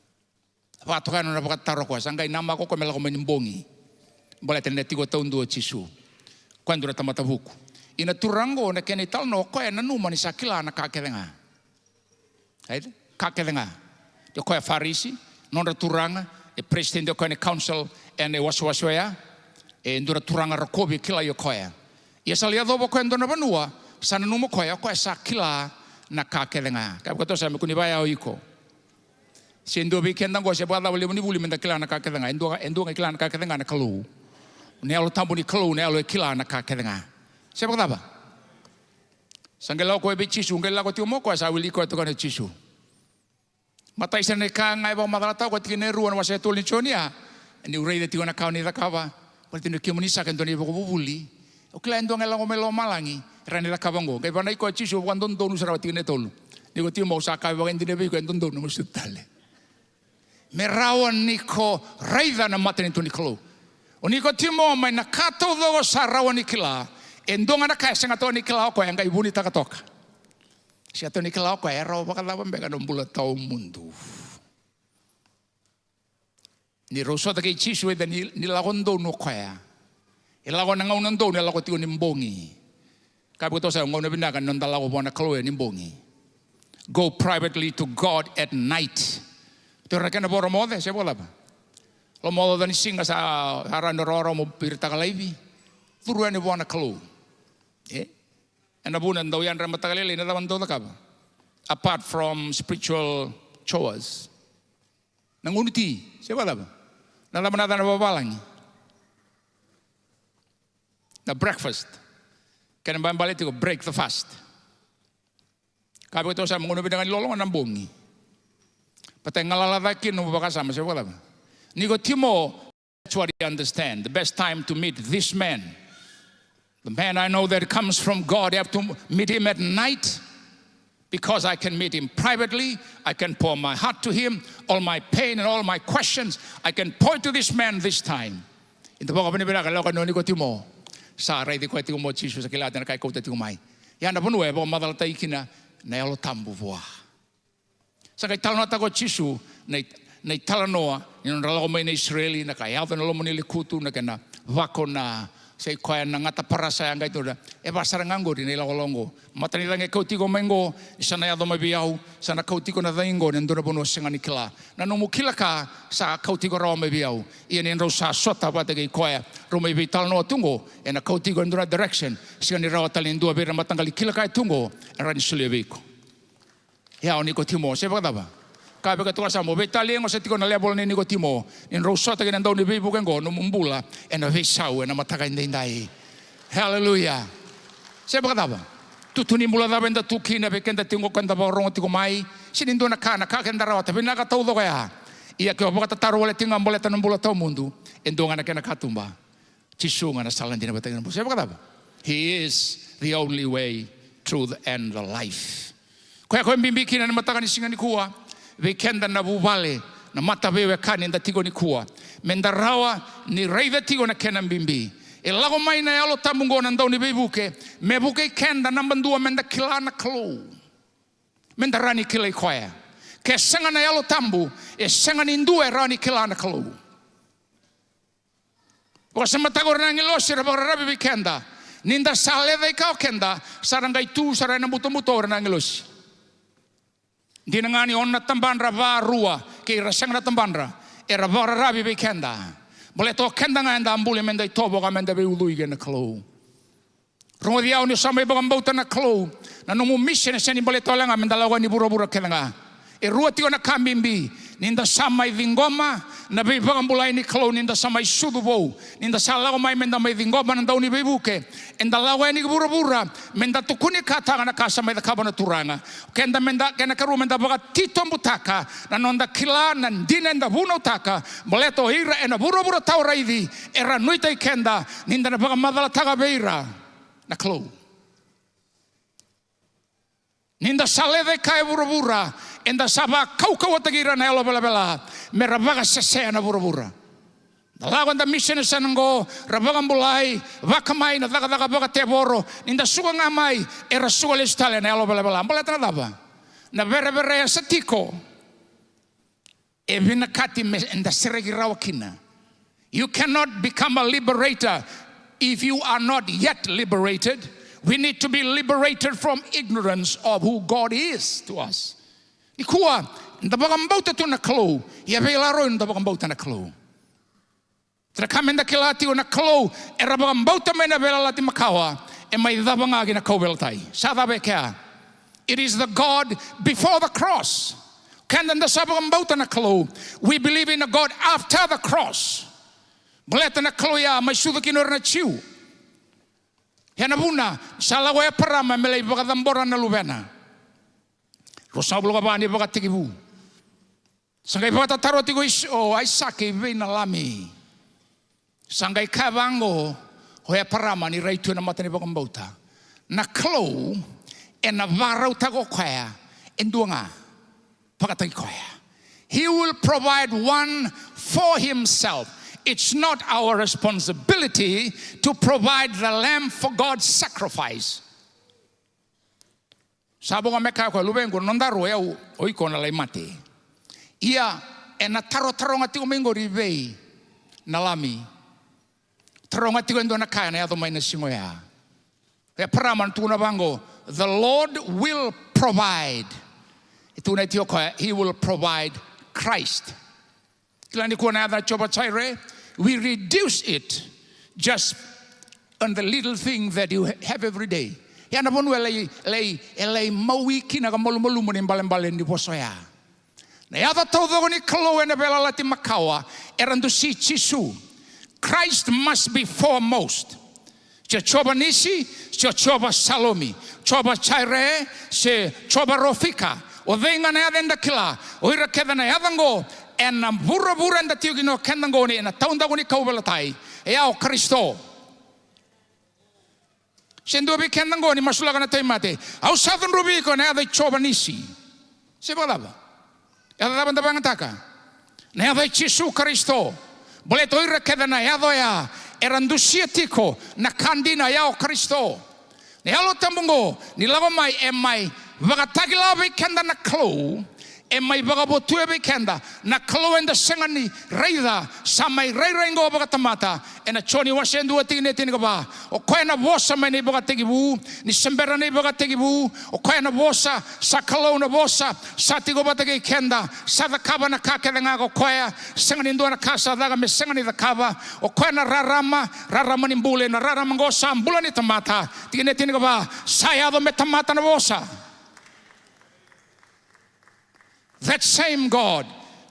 Waktu kan orang berkata rokok, sangkai nama kau melakukan menimbongi. Boleh tenet tiga tahun dua cisu. Kau yang durata mata buku. Ina turango nak kena tal no kau yang nanu manis sakila nak kakek dengar. Right? Kakek dengar. Dia kau yang farisi, nona turanga, presiden dia kau yang council, and was ya, dura turanga rokobi kila yo kau yang. Ia salia dobo kau yang dona banua, sana numo kau yang sakila nak kakek dengar. Kau kata saya mekuni bayar iko. Sendo bikin tanggo siapa tahu boleh meni menda kila nak kakek dengar. Endo kila nak kakek dengar nak kelu. Ni alu tambu ni kelu, ni alu kila nak kakek dengar. Siapa kata apa? Sanggelau kau becisu, sanggelau kau tiumo kau asal wili kau tu kan cisu. Mata isan neka ngai bawa madara tahu kau tiga neruan wasai tolin conia. Ini urai dia tiga nak kau ni tak apa. Berarti nak kimunisa kan tu ni bawa buli. Okey endo ngai lagu melo malangi. Rani tak kabango. Kau pandai kau cisu bukan don usara tiga netolu. Niko timo sa kai wa ndine bi ko ndondo no sutale. Me rawa niko raida na matani tu niklo. O niko timo mai na kato do sa rawa nikila. Endonga na kai senga to nikila ko yang kai buni takatoka. Sia to nikila ko era wa kala bamba ka nombula tau mundu. Ni roso ta ke chisu e ni lagondo no kwaya. E lago na ngau ndo ni lago ti ni mbongi. Ka bo to sa ngau na binaka non dalago bona kloe ni mbongi. Go privately to God at night. Te rakena boro mode se bola ba. Lo modo dan singa sa harano roro mo pirta kalaivi. Turu ani bona klo. Ana buna ndo yan ramata kalele na dawan do ka ba. Apart from spiritual chores. Nangunuti se bola ba. Na laman na babalang. Na breakfast. Kaya ba balik ko break the fast. Kabe to sa mga nabinangan lolong ng bongi. Patay ngalaladakin no bakasama siya wala ba? Niko Timo, that's what I understand. The best time to meet this man, the man I know that comes from God, I have to meet him at night because I can meet him privately. I can pour my heart to him, all my pain and all my questions. I can point to this man this time. Ito po kapag nabinakalaw ka no Niko Timo. Sa aray di ko iti mo chisu sa kilatan na kay kauta ti kumay. Yan na puno po madalatay kina na yalo tambo voa. Sa kay talano tako chisu na talanoa yung ralo may na Israeli na kaya na lo mo nilikutu na kana wako na sa kaya na ngata para sa yang ito na e basarangango din nila kolongo mata nila ng kauti ko mengo isa na yado mabiyaw sa na kauti ko na daingo nando na puno sa nganikila na numukila ka sa kauti ko raw mabiyaw iyan yung raw sa sota pa tagay kaya rumay vital no tungo e na kauti ko nando na direction siya ni raw talindua bira matanggali kila kaya tungo e ran suliyabiko ya o Niko Timo siya ba ba kabe ka tuwa sa mo betali ngo sa tiko na level ni Niko Timo in rosa ta ganang daw ni bibu kengo no mumbula e na visaw e na mataka indai hallelujah se ba ba tutuni mula da benda tuki na bekenda tingo kanda ba rongo tiko mai sinindo na kana ka kenda rawa tapi na ka tau do kaya iya ke ba ta taru wala tinga mbole tan mbula tau mundu endonga na kana katumba chisunga na salan dina batang se ba ba he is the only way, truth and the life kaya ko mbimbi kina na mataka ni singa ni kuwa Vekenda na bubale na mata bewe kani nda tigo ni kuwa mendarawa ni reiva tigo na kena mbimbi e lago mai na yalo tamungo na ndau ni bebuke mebuke kenda na bandua menda kilana klo mendarani kilai kwaya ke sanga na yalo tambu e sanga ni ndue rani kilana klo wasema tagor na ngilosi rabarabi bikenda ninda saleva ikao kenda sarangai tu sarana muto-muto na ngilosi di nangani onna tambandra varua ke rasang na tambandra era varabi be kenda boleh to kenda nganda ambule menda tobo ka menda be ului gena klo rongo dia oni samai bagam bauta na klo na no mission seni boleh to langa menda lawa ni bura-bura kenanga e rua tio na kambimbi ninda samai vingoma na be bagam bulai ni klo ninda samai sudubo ninda salago mai menda mai vingoma na dauni be buke enda lawa ni bura-bura menda tukuni kata na kasa mai kabana turanga kenda menda kena karu menda baga tito mutaka na nonda kila na dinenda buno taka boleh to ira ena bura-bura tau raidi era nuita kenda ninda na baga madala taga beira na klo ninda saleve kai bura-bura enda saba kau tagira na elo bela merabaga sesea na bura-bura lawan da mission sanango rabaga mulai vakamai na daga baga teboro ninda suga ngamai era suga listale na elo bela mbala tradaba na bere satiko e vina kati enda seregi rawakina. You cannot become a liberator if you are not yet liberated. We need to be liberated from ignorance of who God is to us. Ikuwa, ndabagambauta tu na klo, ya veilaro ndabagambauta na klo. Trakamenda kilati na klo, erabagambauta mena velalati makawa, e mai dabangagi na kobeltai. Sadabe kea. It is the God before the cross. Kanda sabagambauta na klo. We believe in a God after the cross. Boleta na klo ya mai sudu kinor na chiu. Yana buna, salawa ya parama melei bagadambora na lubena. Rosa bulu kabani bagat tikibu. Sangai bagat taro tigo o Isaki vina lami. Sangai kavango hoya parama ni raitu na mata ni bagambauta. Na klo e na varau tago kaya Enduanga. Pakatay koya. He will provide one for himself. It's not our responsibility to provide the lamb for God's sacrifice. Sabo ka meka ko lubengo nondaro ya oiko na lai mate. Ia ena taro ngati umengo rivei na lami. Taro ngati ko ndo na kaya na yato mai na singoya. Kaya paraman tu na bango, the Lord will provide. Itu na tiyo ko, he will provide Christ. Kila ni ko na yata choba chaire, we reduce it just on the little thing that you have every day. Yana pun elei maui kina ka molu mo ni balen di posoya. Na yata todo ni kalo na bela lati makawa erandu si chisu. Christ must be foremost. Se choba nisi, se choba salomi, choba chaire, se choba rofika. O venga na yada kila, o ira keda na yadango, en na bura nda tiugi no kendango ni, na taunda ni kaubalatai, e ao Kristo. Sendo bi kendango ni masulaga na taimate, au southern rubi ko na yada choba nisi. Se balaba. Yada daban dabang taka. Na yada Jesu Kristo. Boleh to ira keda na yada ya, erandusia tiko na kandina yao Kristo. Ni halo tambungo, ni lawa mai emai, vakatagila be kenda na klo, emai vagabotue be kenda na klo enda sengani reida samai reirengo vagatamata ena choni wasendu atine tinga o koena vosa mai ni vagategibu ni sembera ni vagategibu o koena vosa sa klo na vosa sa tigo batege kenda sa da kaba na kakelenga ko koya sengani ndo na kasa daga me sengani da kaba o koena rarama ni mbule na rarama ngosa mbula ni tamata tine tinga saya do me tamata na vosa. That same God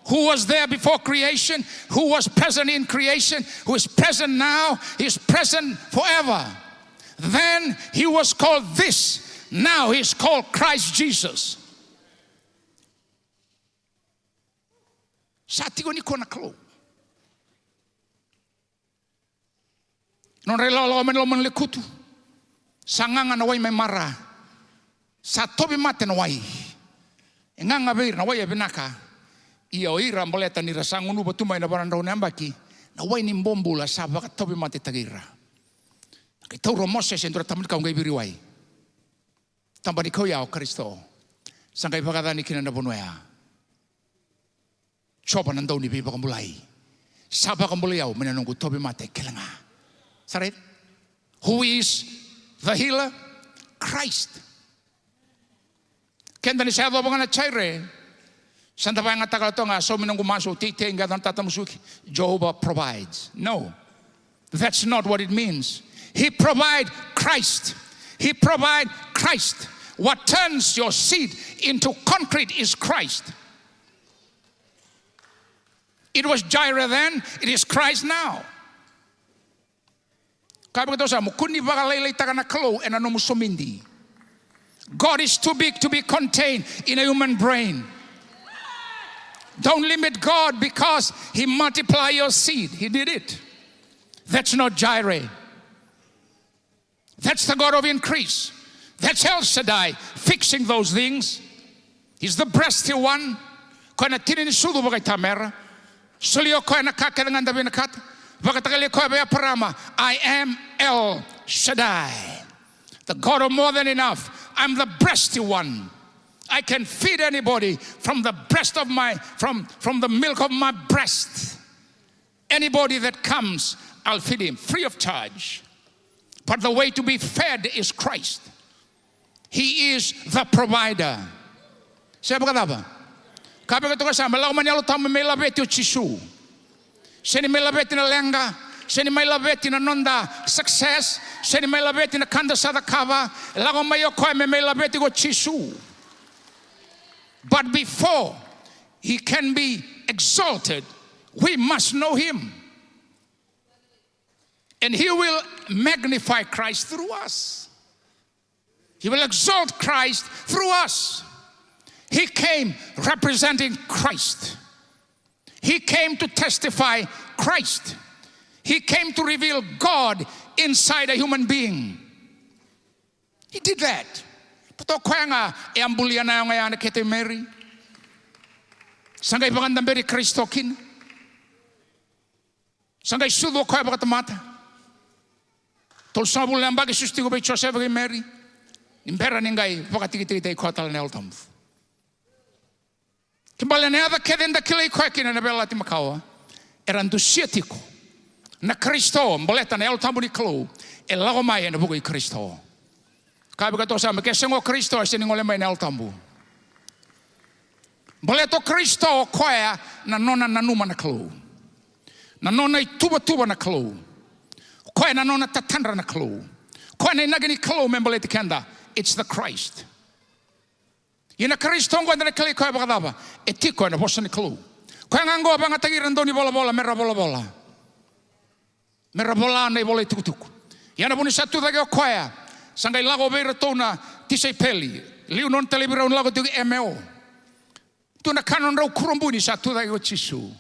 who was there before creation, who was present in creation, who is present now, he is present forever. Then he was called this. Now he is called Christ Jesus. Satigo ni kona klo. Non relalo men lekutu. Sanganga na wai mai mara. Satobi mate na wai. Enganga beir na wai benaka. Ia oira mboleta ni rasangu nu batuma ina barandau nambaki. Na wai ni mbombula sabaka tobi mate tagira. Kai tauro Moses endura tamani kau ngai biri wai. Tambani kau ya o Kristo. Sangai pagadani kina na bonoya. Choba nandau ni biba kambulai. Sabaka mbulai au menanungu tobi mate kelanga. Saret? Who is the healer? Christ. Kenda ni saya bangana chaire. Santa banga takalatonga so minungu maso tite ngadon tatamusuki. Jehovah provides. No. That's not what it means. He provide Christ. He provide Christ. What turns your seed into concrete is Christ. It was Jireh then, it is Christ now. God is too big to be contained in a human brain. Don't limit God because He multiplied your seed. He did it. That's not Jireh. That's the God of increase. That's El Shaddai fixing those things. He's the breasty one. I am El Shaddai, the God of more than enough. I'm the breasty one. I can feed anybody from the breast of from the milk of my breast. Anybody that comes, I'll feed him free of charge. But the way to be fed is Christ. He is the provider. Siapa kata apa? Kabe kata kasama lau manyalo tamu melabeti o chisu. Seni melabeti na lenga, seni melabeti na nonda success, seni melabeti na kanda sadakava, lago mayo koe me melabeti go chisu. But before he can be exalted, we must know him. And he will magnify Christ through us. He will exalt Christ through us. He came representing Christ. He came to testify Christ. He came to reveal God inside a human being. He did that. Pato koe nga e ambulia na nga yana kete Mary. Sangai baganda Mary Kristo kin. Sangai sudo koe bagat mata. Tol sabul na bagi sustigo be Joseph ke Mary. Impera ningai bagat tiki kotal na eltam. Kimbala na ada keden da kile koe kin na bela timakawa. Erandu sietiko. Na Kristo mboleta na eltam ni klo. E lago mai na bugo Kristo. Kabe kato sama ke sengo Kristo sini ngole mai na eltambu. Boleto Kristo koe na nona na numa na klo. Na nona tuba na klo. Koe na nona tatandra na klo. Koe na inagani klo membolete kenda. It's the Christ. Ina Kristo ngo na kle koe bagadaba. E tiko na bosa ni klo. Koe ngango abanga tagiran doni bola merra bola. Merra bola na bola tukutuku. Yana buni satu dage koe. Sangai lago beira tona tisai peli. Liu non telebira un lago tuki MO. Tuna kanon rau kurumbuni satu dage o Jisu.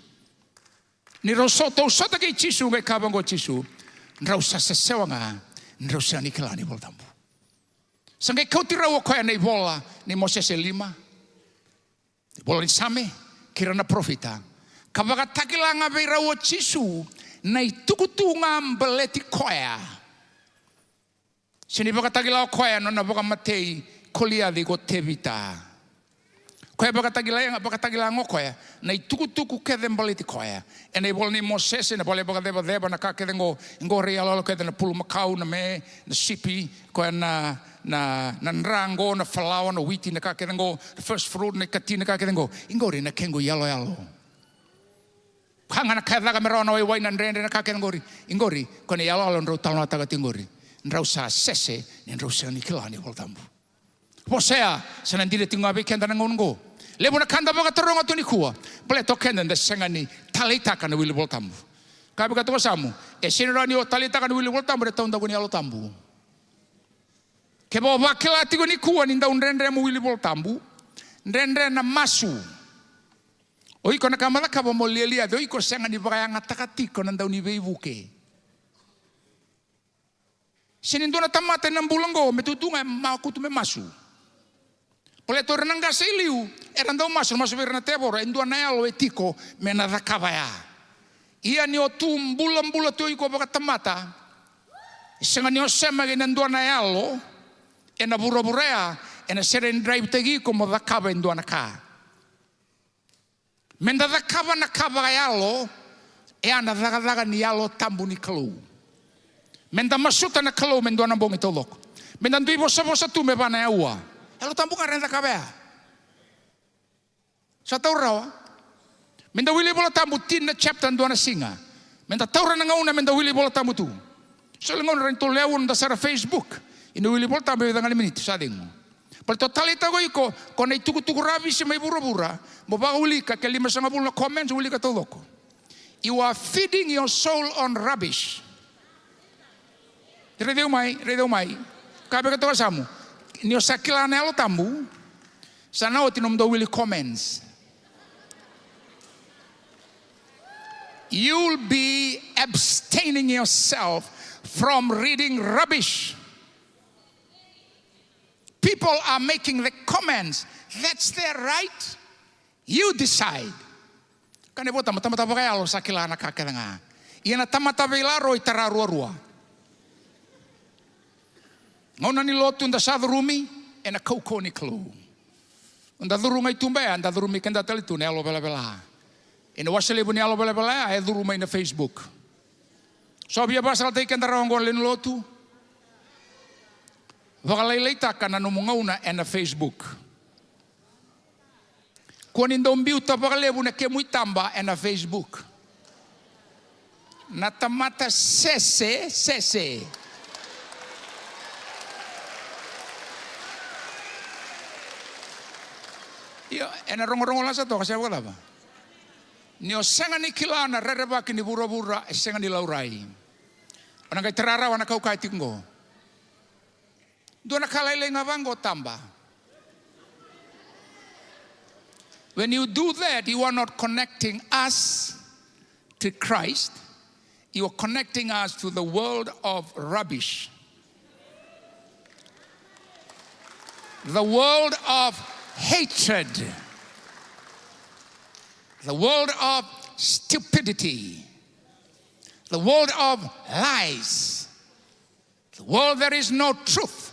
Ni rau soto sota ke Jisu ngai kabang o Jisu. Rau sasesewa nga. Rau sani kelani bol tambu. Sangai kau tirau o koe nei bola ni Moses 5. Bola ni same kirana profita. Kabaga takilanga beira o Jisu nei tukutunga mbeleti koea. Sini baka tagila koe no na baka matei kolia di go tevita. Koe baka tagila ngokoe na tuku ke dembaliti koe. E nei bol ni Moses na bole baka deba na ka ke ngo realo ke na pulu makau na me na sipi koe na rango na falao na witi na ka ke ngo first fruit na katina ka ke ngo ingori na kengo yalo. Hanga na ka daga merona wai na rende na ka ke ingori kone yalo ro talo ta ka tingori. Nrausa sese ni nrausa ni kilani voltambu. Posea sanandire tinga be kenda ngongo. Lebo na kanda baga toronga toni kuwa. Pole to kenda nda sengani talita kana wili voltambu. Kabe ka to samu. E sinirani o talita kana wili voltambu re tonda goni alo tambu. Ke bo bakela tigo ni kuwa ni nda unrendre mu wili voltambu. Ndendre na masu. Oiko na kamala ka bo molelia do iko sengani baga ngatakatiko na nda uni veivuke. Sinindona tamata ng bulanggo, metutunga makutu me masu. Poleto renanga sa iliu, erando masu na tebor, endua na yalo etiko, menadakabaya. Iya ni otum bulang tu iko baka tamata, isanga ni osema endua na yalo, ena bura-burea, ena seren drive tegi ko modakaba endua na ka. Mendadakaba na kabaya e ana daga ni yalo tambu ni kalu. Menda masuta na kalau mendo na bong ito lok. Menda dui bosa tu me bana ua. Elo tambu ka renta kabea. Sa tau rawa. Menda wili bola tambu tin na chapter ndo na singa. Menda tau na ngauna menda wili bola tambu tu. So lengon rento lewon da sara Facebook. Ino wili bola tambu da ngali minute sa ding. Pal totalita go iko kon ai tuku rabi si mai bura-bura. Mo ba uli ka ke 5 na comments uli ka to loko. You are feeding your soul on rubbish. Redeu mai. Kabe ka to samu. Nio sakila na elo tambu. Sana o tinom do wili comments. You'll be abstaining yourself from reading rubbish. People are making the comments. That's their right. You decide. Kane bota mata bagay alo sakila na kakanga. Iana tamata velaro itararua. Ngona ni lotu nda sa rumi e na koko ni klu. Nda durunga itumbe nda durumi kenda talitu ne alo bela. Ina wasale buni alo bela e duruma ina Facebook. So bia basal te kenda rongo len lotu. Vakaleleita kana no ngauna e na Facebook. Kwani ndo mbiuta vakalebu na ke muitamba e na Facebook. Na tamata sese. Iyo, ena rongo lang sa to kasi wala ba? Niyo senga ni kilana rereba kini bura-bura senga ni laurai. Ona kay tararawa na kau kay tingo. Do na kalailay nga bango tamba. When you do that, you are not connecting us to Christ. You are connecting us to the world of rubbish. the world of hatred, the world of stupidity, the world of lies, the world there is no truth.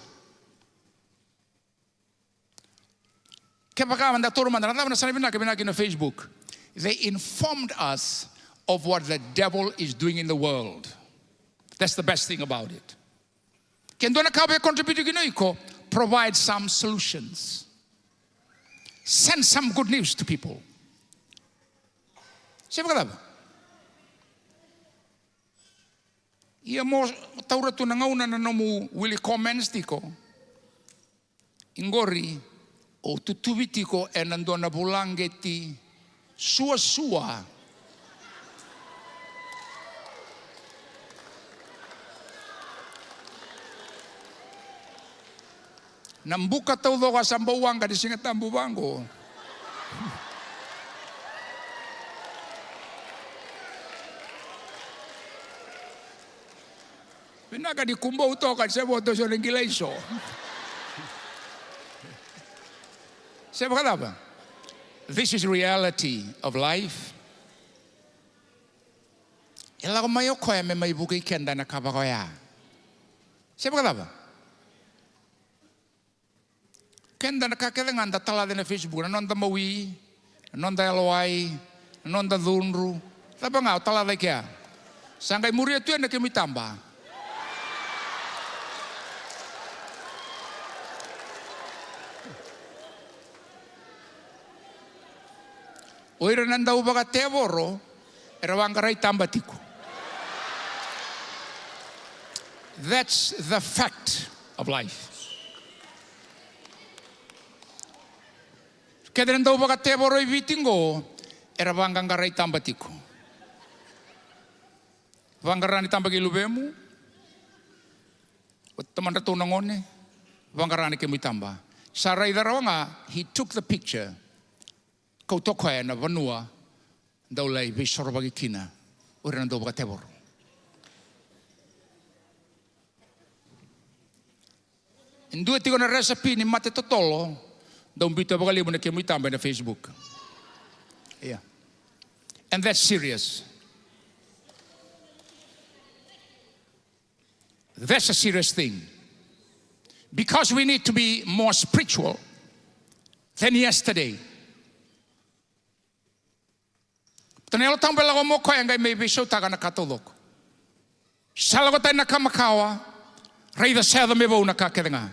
Facebook, they informed us of what the devil is doing in the world. That's the best thing about it. Provide some solutions. Send some good news to people. Siapa kata apa? Ia mo taura tu nangauna na nomu Willie comments tiko. Ingori o tutuvi tiko e nandona bulangeti sua. Nambuka tau doga sambawanga di singa tambu bango. Pinaka di kumbo utokan sa boto sa lingilaiso. Siapa kata apa? This is reality of life. Ela ko mayo ko me may bukay kenda na kabakoya. Siapa kata apa? Kenda na kakelengan da tala na Facebook na nonda mawi, nonda LY, nonda dhunru. Tapa nga tala da kya. Sangkai muria tu na kemi tamba. Oira nanda ubaga tevoro era wangarai tamba tiku. That's the fact of life. Kedren daw baga tevoro ibitingo era wangarai tamba tiku. Wangarani tamba kilubemu. Teman ratu nangone wangarani kemi tamba. Sarai darawanga, he took the picture. Kau tokoe na vanua daulai visoro bagi kina ora ndo baga tevoro. Indua tigo na recipe ni mate totolo da umbito baga libo na kemi tamba na Facebook. Yeah. And that's serious. That's a serious thing. Because we need to be more spiritual than yesterday. Tanelo tambela ko mo ko ngai may biso taga na katulok. Salago tay nakamakawa, reida seda me bo na kakedenga.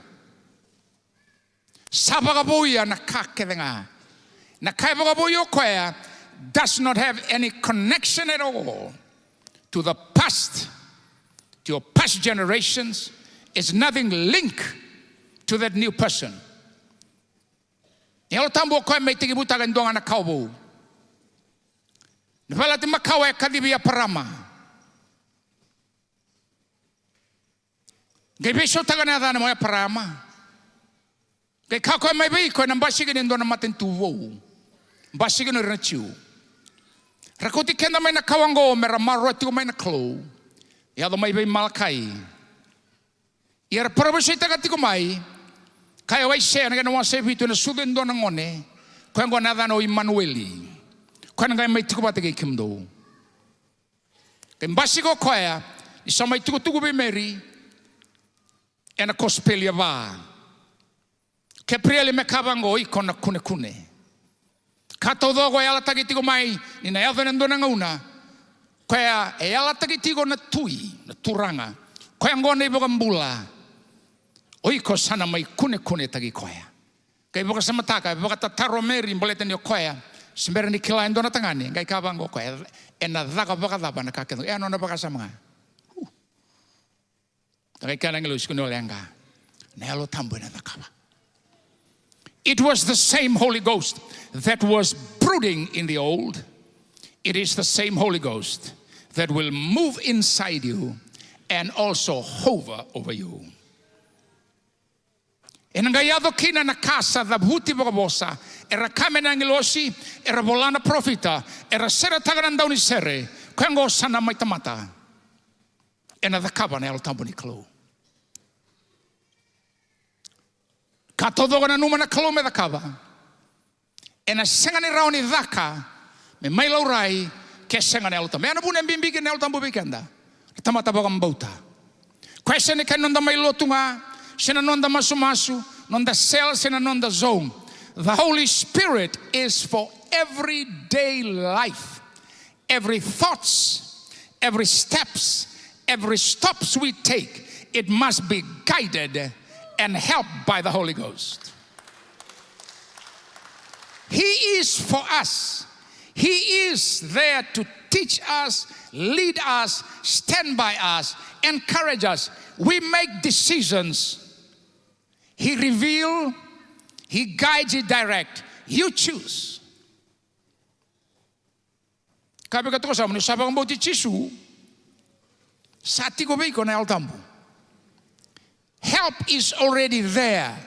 Sabaga boya na kakedenga. Na kaibaga boyo ko does not have any connection at all to the past, to your past generations. It's nothing linked to that new person. Nelo tambo ko may tigi butaga ndonga na kaubo. Nipala ti makawa kadibia parama. Gaibe so taga na dana mo parama. Kay kako may bay ko nang basigin ndo na matentuwo. Basigin no rechu. Rakuti kenda may nakawango meramaro ti ko may naklo. Yado may bay malkai. Yar probosay taga ti ko may kaya way siya na ganawa sa bito na sudin do nangone. Ko ngo na dano Emmanueli. Kwan ngai mai tuku batake kimdo. Kembasi ko koya, isa mai tuku be Mary, ena kospelia va. Keprieli me kabango ikona kune. Kato dogo yala taki tiko mai, ni na yatho nendo na ngauna. Koya yala taki tiko na tui, na turanga. Koya ngone iboga mbula. Oiko sana mai kune taki koya. Kaya iboga samataka, iboga tataro Mary mbolete ni koya. Sembera ni kila endo na tangani ngai kabango ko ena daga baga daba na kakeno e anona baga sama ngai kana ngelo skuno lenga nelo tambo na dakaba. It was the same Holy Ghost that was brooding in the old. It is the same Holy Ghost that will move inside you and also hover over you. Enangayado kina na casa da buti bosa era kamena ngilosi era volana profita era sera tagranda unisere kwengo sana maitamata ena da kabana el tamboni klo Katodoga na numa na kalome da kava. E na senga ni raoni dhaka, me mai laurai, ke senga ni alutambu. E na bune mbimbi ke ni alutambu bikenda. Tamata baka mbauta. Kwese ni kenonda mai lotunga, sena nonda masu, nonda cell, sena nonda zone. The Holy Spirit is for everyday life. Every thoughts, every steps, every stops we take, it must be guided and helped by the Holy Ghost. He is for us. He is there to teach us, lead us, stand by us, encourage us. We make decisions. He reveals, He guides, He directs. You choose. Kabe katoka sa mani sabang bauti chisu sati ko bei ko na altambu. Help is already there.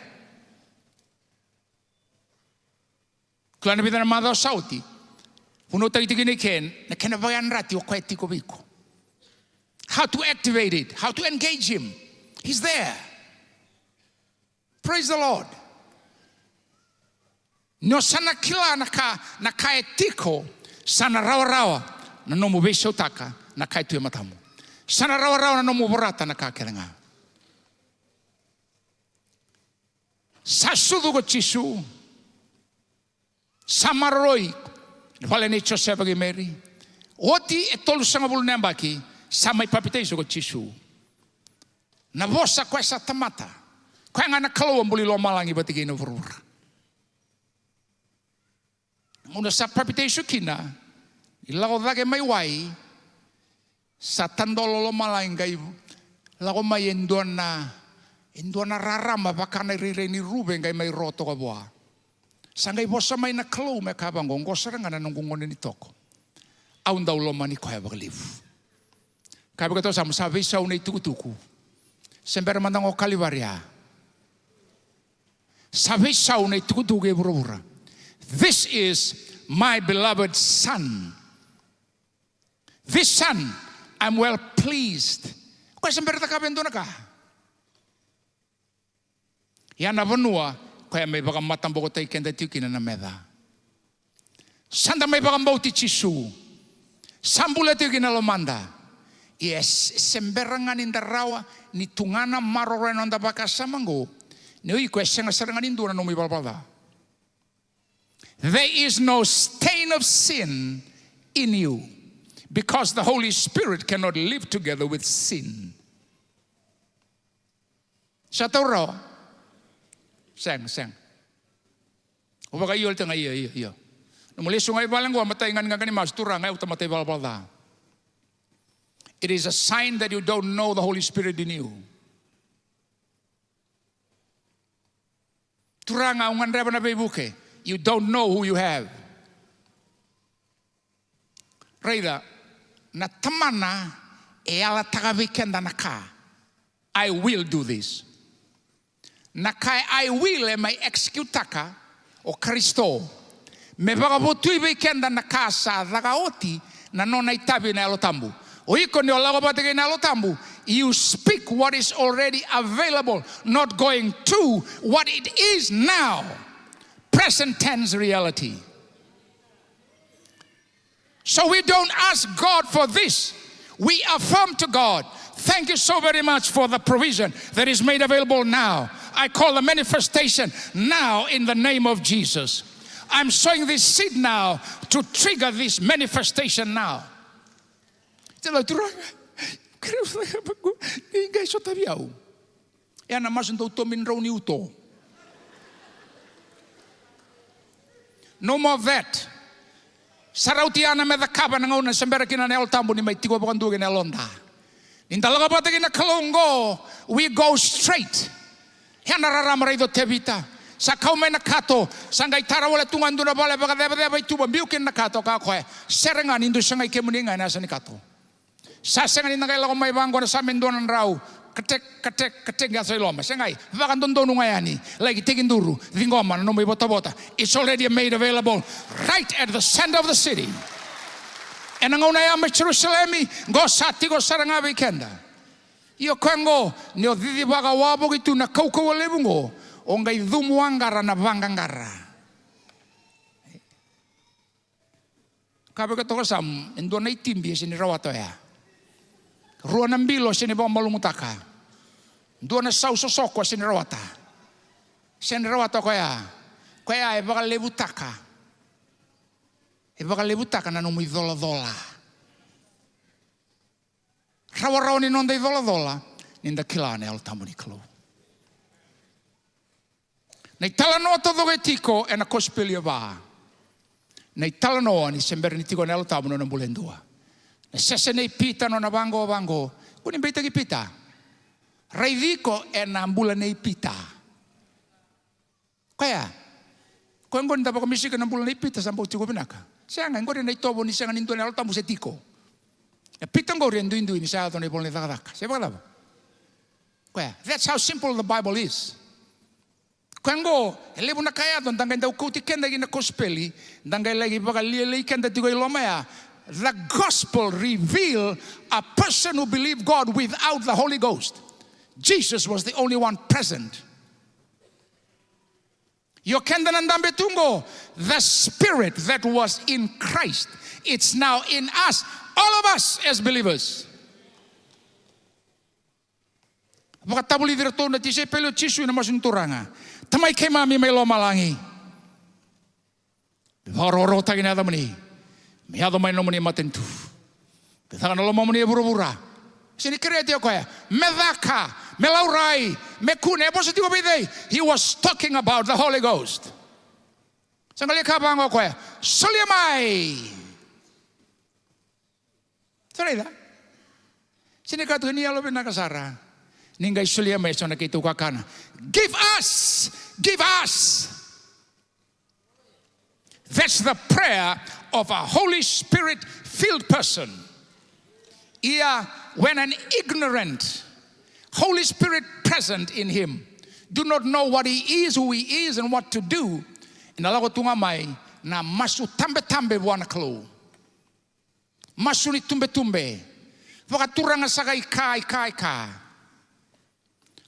Klana bidana mada sauti. Puno tari tikini ken na kena bayan rati o kwa tiko biko. How to activate it, how to engage him. He's there. Praise the Lord. No sana kila na ka etiko sana rawa na nomu besho taka na kai tu matamu. Sana rawa na nomu borata na ka kerenga. Sasudu go chisu. Samaroi. Vale ne chose bagi Mary. Oti etolu sanga bulu nembaki samai papiteiso go chisu. Na vosa kwa sa tamata. Kwa ngana kalo mbuli lo malangi batigi no vurur. Una sa papiteiso kina. Ilago dage mai wai. Sa tandolo lo malangi gai. Lago mai enduana rarama bakana rireni rube gai mai roto ka boa. Sangai bosa mai na kalo me kabango ngosara ngana nungungone ni toko. Aunda uloma ni koya bagalivu. Kabe kato sama sa visa unai tuku. Sembera mandang o kalivaria. Sa visa unai tuku e bura. This is my beloved son. This son I'm well pleased. Ko sembera ta kabendo naka. Yana vanua kaya may baka matambo ko tayo kenda tiyo kinanameda. Sanda may baka mbauti chisu. Sambula tiyo kinalomanda. Yes, semberangan indarawa ni tungana maroren onda baka samango. Ni kwesya nga sarangan indura no may balbalda. There is no stain of sin in you because the Holy Spirit cannot live together with sin. Sa tawro, Sang. Ubaga iyo tanga iyo. Numuli sungay balang wa matay ngan ngani mas turang ay utamatay balbalda. It is a sign that you don't know the Holy Spirit in you. Turang ang ngan reba na bebuke. You don't know who you have. Reida na tamana e ala tagabikenda naka. I will do this. Nakai I will e mai executaka o Kristo. Me bagabotui bekenda na casa dagaoti na nona itabi na alotambu. O iko ni olago batege na alotambu. You speak what is already available, not going to what it is now. Present tense reality. So we don't ask God for this. We affirm to God, thank you so very much for the provision that is made available now. I call the manifestation now in the name of Jesus. I'm sowing this seed now to trigger this manifestation now. No more of that. Sarautiana me the kaba na ngona sembera kina na altambo ni mai tigo bakandu na londa. Indalaga patagi na kalongo, we go straight. Hana raramarei do tevita. Sa kaume na kato, sangai tara wala tungan duna bale baka deba ituba biukin na kato ka koe. Serengan indu sangai kemuninga na sa ni kato. Sa sengan inda kai lago mai bango na sa mendonan rau. Ketek ga sa iloma. Sangai vakan dondonu ngayani. Lagi tegin duru vingoma no mai bota. It's already made available right at the center of the city. And ang una ya Jerusalem go sati go saranga weekenda. Io kwango nio didi baga wabo gitu na kauko walebungo. ongai dhumuangara na vangangara. Kabe katoka sam endo na itimbi sini rawato ya. Ruana mbilo sini ba malumutaka. Endo na sau sosoko sini rawata. Sini rawato kaya. Kaya e baka lebutaka. E baka lebutaka na nomu idola-dola. Rawa-rawa ni nonda idola-dola. Ninda kilane al tamu ni kalu. Nei talanoa todo e tiko e na kospeli ba. Nei talanoa ni sembere ni tiko nelo tamu no bulendua. Ne sese nei pita no na bango. Kuni beita ki pita. Raidiko e na ambula nei pita. Kaya. Ko ngon da bako misika na ambula nei pita sambo tiko binaka. Sianga ngore nei tobo ni sianga nindo nelo tamu se tiko. E pita ngore ndu ni sa to nei bolne daka. Seba lava. That's how simple the Bible is. Kwengo elebu na kaya don dangai dau kouti kenda gina kospeli dangai lagi baka lielei kenda tigo ilomaya. The gospel reveal a person who believed God without the Holy Ghost. Jesus was the only one present. Yo kenda nandambe tungo, the spirit that was in Christ, it's now in us, all of us as believers. Baka tabuli direkto na tise pelo chisu na masunturanga. Tamai kay mami may lomalangi. Hororo tagin ada mani. May ado may nomani matentu. Bitakan na lomamani bura-bura. Sini kreti ako ya. Medaka, melaurai, mekune positibo bide. He was talking about the Holy Ghost. Sangali kabang ako ya. Sulyamai. Sarida. Sini katu ni alo binakasara. Ningai sulyamai so nakitu kakana. Give us. That's the prayer of a Holy Spirit filled person. Yeah, when an ignorant Holy Spirit present in him do not know what he is, who he is, and what to do, inalago tungamay na masu tambe buana klo. Masu ni tumbe. Vakaturanga sakay ka.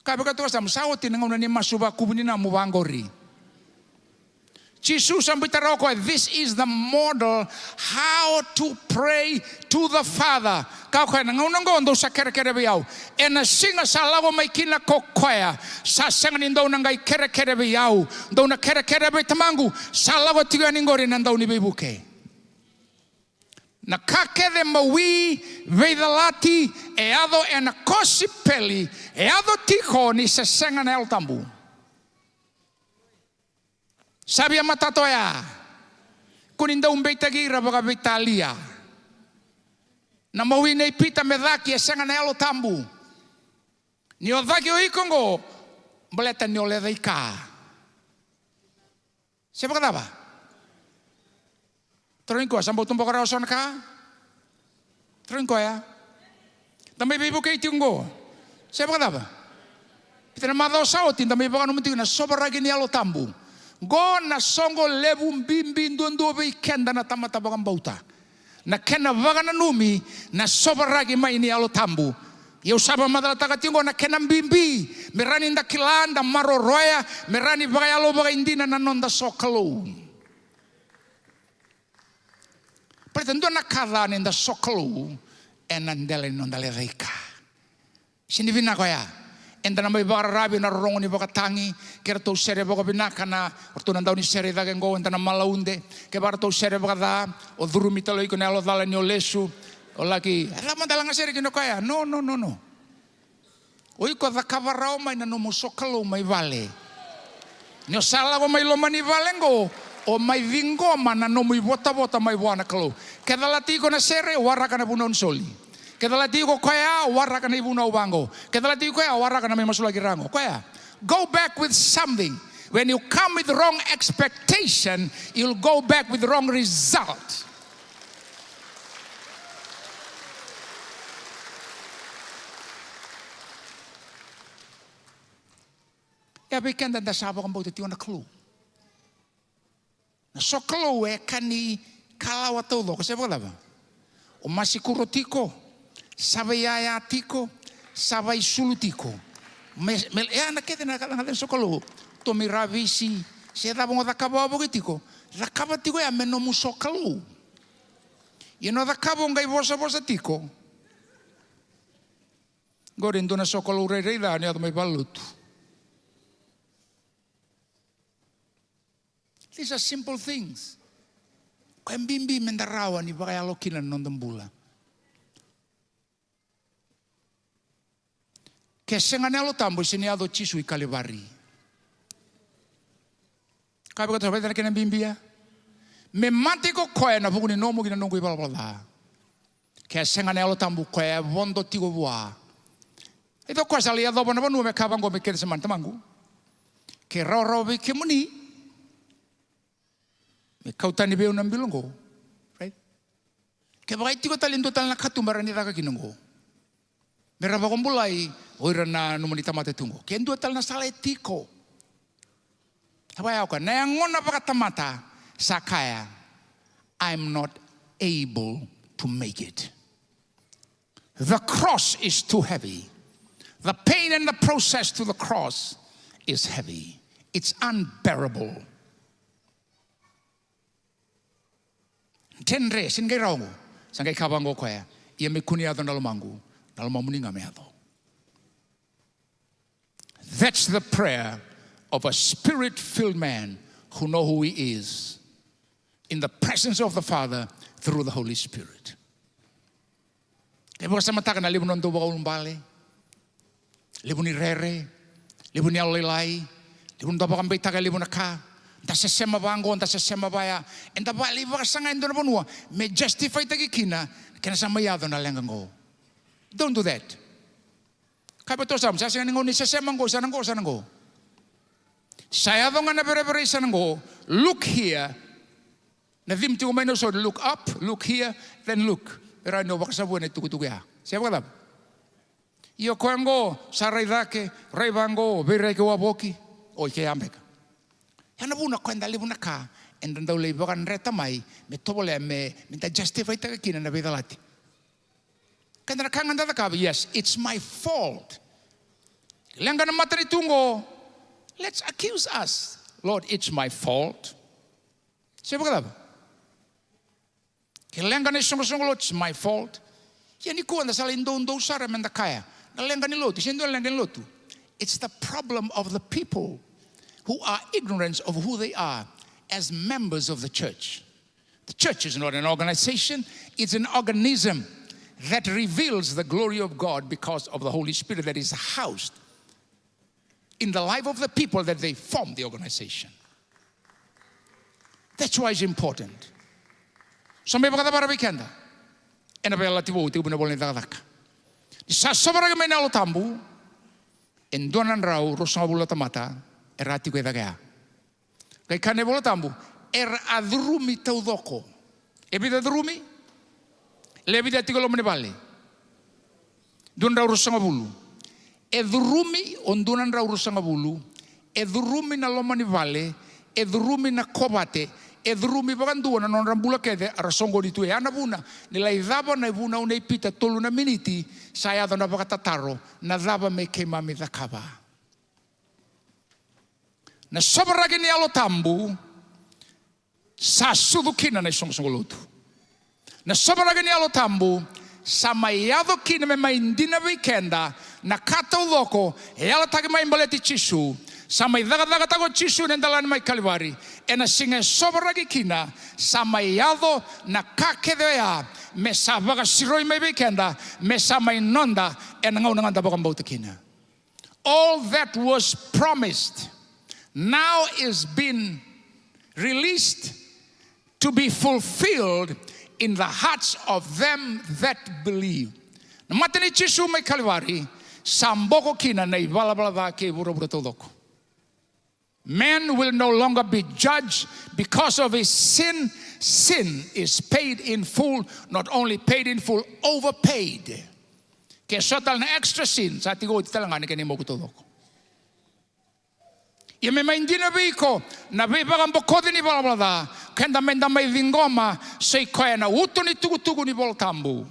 Kaya bagato sa musawati nang una ni masuba kubuni na mubangori. Jesus ang bitaraw ko, this is the model how to pray to the Father. Kaya nangunang gondo sa kere-kere biyaw. E na singa sa lago may kinakokwaya. Sa sanganin daw nang gay kere-kere biyaw. Daw na kere-kere biyaw tamangu. Sa lago tiganin gori nang daw ni bibuke. Nakakede mawi veidalati e ado e na kosipeli e ado tiko ni sa sangan el tambu. Sabi ang matatoya, kunin daw beitagira baka beitalia. Na mawi na ipita medaki e sangan el tambu. Ni odaki o ikongo, baleta ni oleda ika. Siapa kata ba? Terin ko, sambo tumpo karawasan ka? Terin ko ya? Tamay bibo kay tiunggo. Siapa kata ba? Pita na madaw sautin, tamay baka naman na sobaragi ni alo tambu. Go na songo lebum bimbin dondo be kenda na tamata bakang bauta. Na kena baka na numi na sobaragi mai ni alo tambu. Yo saba madala tagatingo na kena bimbi. Merani nda kilanda maroroya, merani baka alo baka indina na nonda sokalo. Pretendo na kada nda sokalo enandele nondale reika. Sini vina ko ya. Enda na may baka rabi na rongo ni baka tangi. Kera to sere baka binaka na. Orto na daw ni sere da gengo. Enda na malaunde. Ke bara to sere baka da. O dhuru mitalo iko na alo dala ni o lesu. O laki. Ala mandala nga sere kino kaya. No. O iko da kavarao may na nomusokalo may vale. Nyo sala ko may loma ni valengo. O may vingoma na nomu bota may buwana kalo. Keda lati ko na sere. Waraka na punon soli. Kedalati ko kaya waraka na ibuna ubango. Kedalati ko kaya waraka na may masulagi rango. Kaya go back with something. When you come with the wrong expectation, you'll go back with the wrong result. Ya bikin dan dasaba kang bauti tiwan na clue. Na so clue kani kalawa todo kasi ba ba? O masikuro tiko. Sabay ayatiko, sabay sulutiko. Ya nakita na kalangalan sokolo. to mi ravisi se da bonga da kaba bogitiko da kaba tiko ya meno musokalu you know da kaba ngai vosa tiko gore ndona sokalu rei da ni mai balutu. These are simple things. Kau bimbi mendarawa ni bagai alokinan nondembula. Kesengane alo tambo sini ado cisu ikalivari. Kau berkata apa tadi kena bimbi ya? Memati ko koe na buku ni nomu kina nunggu ibala. Kesengane alo tambo koe wondo tigo bua. Itu koe sali ado bana banu me kabang go mikir seman temangu. Ke roro bikimuni. Me kau tani beu nambilongo, right? Ke bagai tigo talindo tal na katumbarani daga kinongo. Meraba kombulai oira na numanita mate tungo. Ke ndu tal na sala etiko. Tabaya oka na ngona pakatamata sakaya. I'm not able to make it. The cross is too heavy. The pain and the process to the cross is heavy. It's unbearable. Tenre sin gai raungu sangai kabango koya ia me kuniado nalamangu nalamamuninga meado. That's the prayer of a spirit-filled man who know who he is in the presence of the Father through the Holy Spirit. Kaya sama taka na libu nonto ba umbale, libu ni rere, libu ni alilai, libu nonto ba kambay taka libu na ka. Enta sesema bango, enta sesema baya, enta bali vakasanga endo na bonua, me justify tagi kina, kena sama yado na lengango. Don't do that. Kaya betul sam, saya sengo ni sesema ngo, sanango. Saya do nga na bere sanango. Look here. Na dim tigo maino so look up, look here, then look. Pero no vakasabu na tuku ya. Siapa kata? Iyo koengo sarai dake, rai bango, bere ke waboki, oi ke ambeka. Yana buna kwenda libu na ka, enda ndau le bagan reta mai, me tobole me minta justify taka kina na bedalati. Kanda kanga ndada ka, yes, it's my fault. Lenga na matari tungo, let's accuse us. Lord, it's my fault. Siapa kata? Lenga ni songo Lord, it's my fault. Yani ko anda sala indo sara menda kaya. Na lenga ni lotu, siendo lenga ni lotu. It's the problem of the people who are ignorant of who they are as members of the church. The church is not an organization, it's an organism that reveals the glory of God because of the Holy Spirit that is housed in the life of the people that they form the organization. That's why it's important. Sampai berkata para weekenda, ena bela tibu tibu na boleh dagak. Di sasobara kami na tambu, endonan rau rosang bula tamata. Erati ko edagea. Kay kane bola tambu. Adrumi taudoko. Ebida drumi. Lebida tigolo menebali. Dun ra urusanga bulu. Edrumi ondunan ra urusanga bulu. Edrumi na lomani vale. Edrumi na kobate. Edrumi bagandua na non rambula kede arasongo ditu e anabuna. Nila idaba na ibuna una ipita tolu na miniti. Saya na bakatataro. Na daba me kemami dakaba. Na sobragi ni alo tambu sa sudukina na isong lutu. Na sobragi ni alo tambu sa mayado kina me maindina weekenda na kata udoko e ala tagi maimbaleti chisu sa may daga tago chisu nendalan may kalivari e na singa sobragi kina sa mayado na kakedea me sa baga siroi may weekenda me sa may nonda e nangaw nanganda bakang bauta kina. All that was promised now is being released to be fulfilled in the hearts of them that believe. Namatani chisu may kalivari, samboko kina na ibalabala ke burabura todoko. Man will no longer be judged because of his sin. Sin is paid in full, not only paid in full, overpaid. Kaya sotal na extra sin, sa tigo italangan ni kanimo todoko. Ia me maindina biko na bebagan bokode ni balabala kenda menda mai vingoma sei koe na uto ni tugu ni boltambu.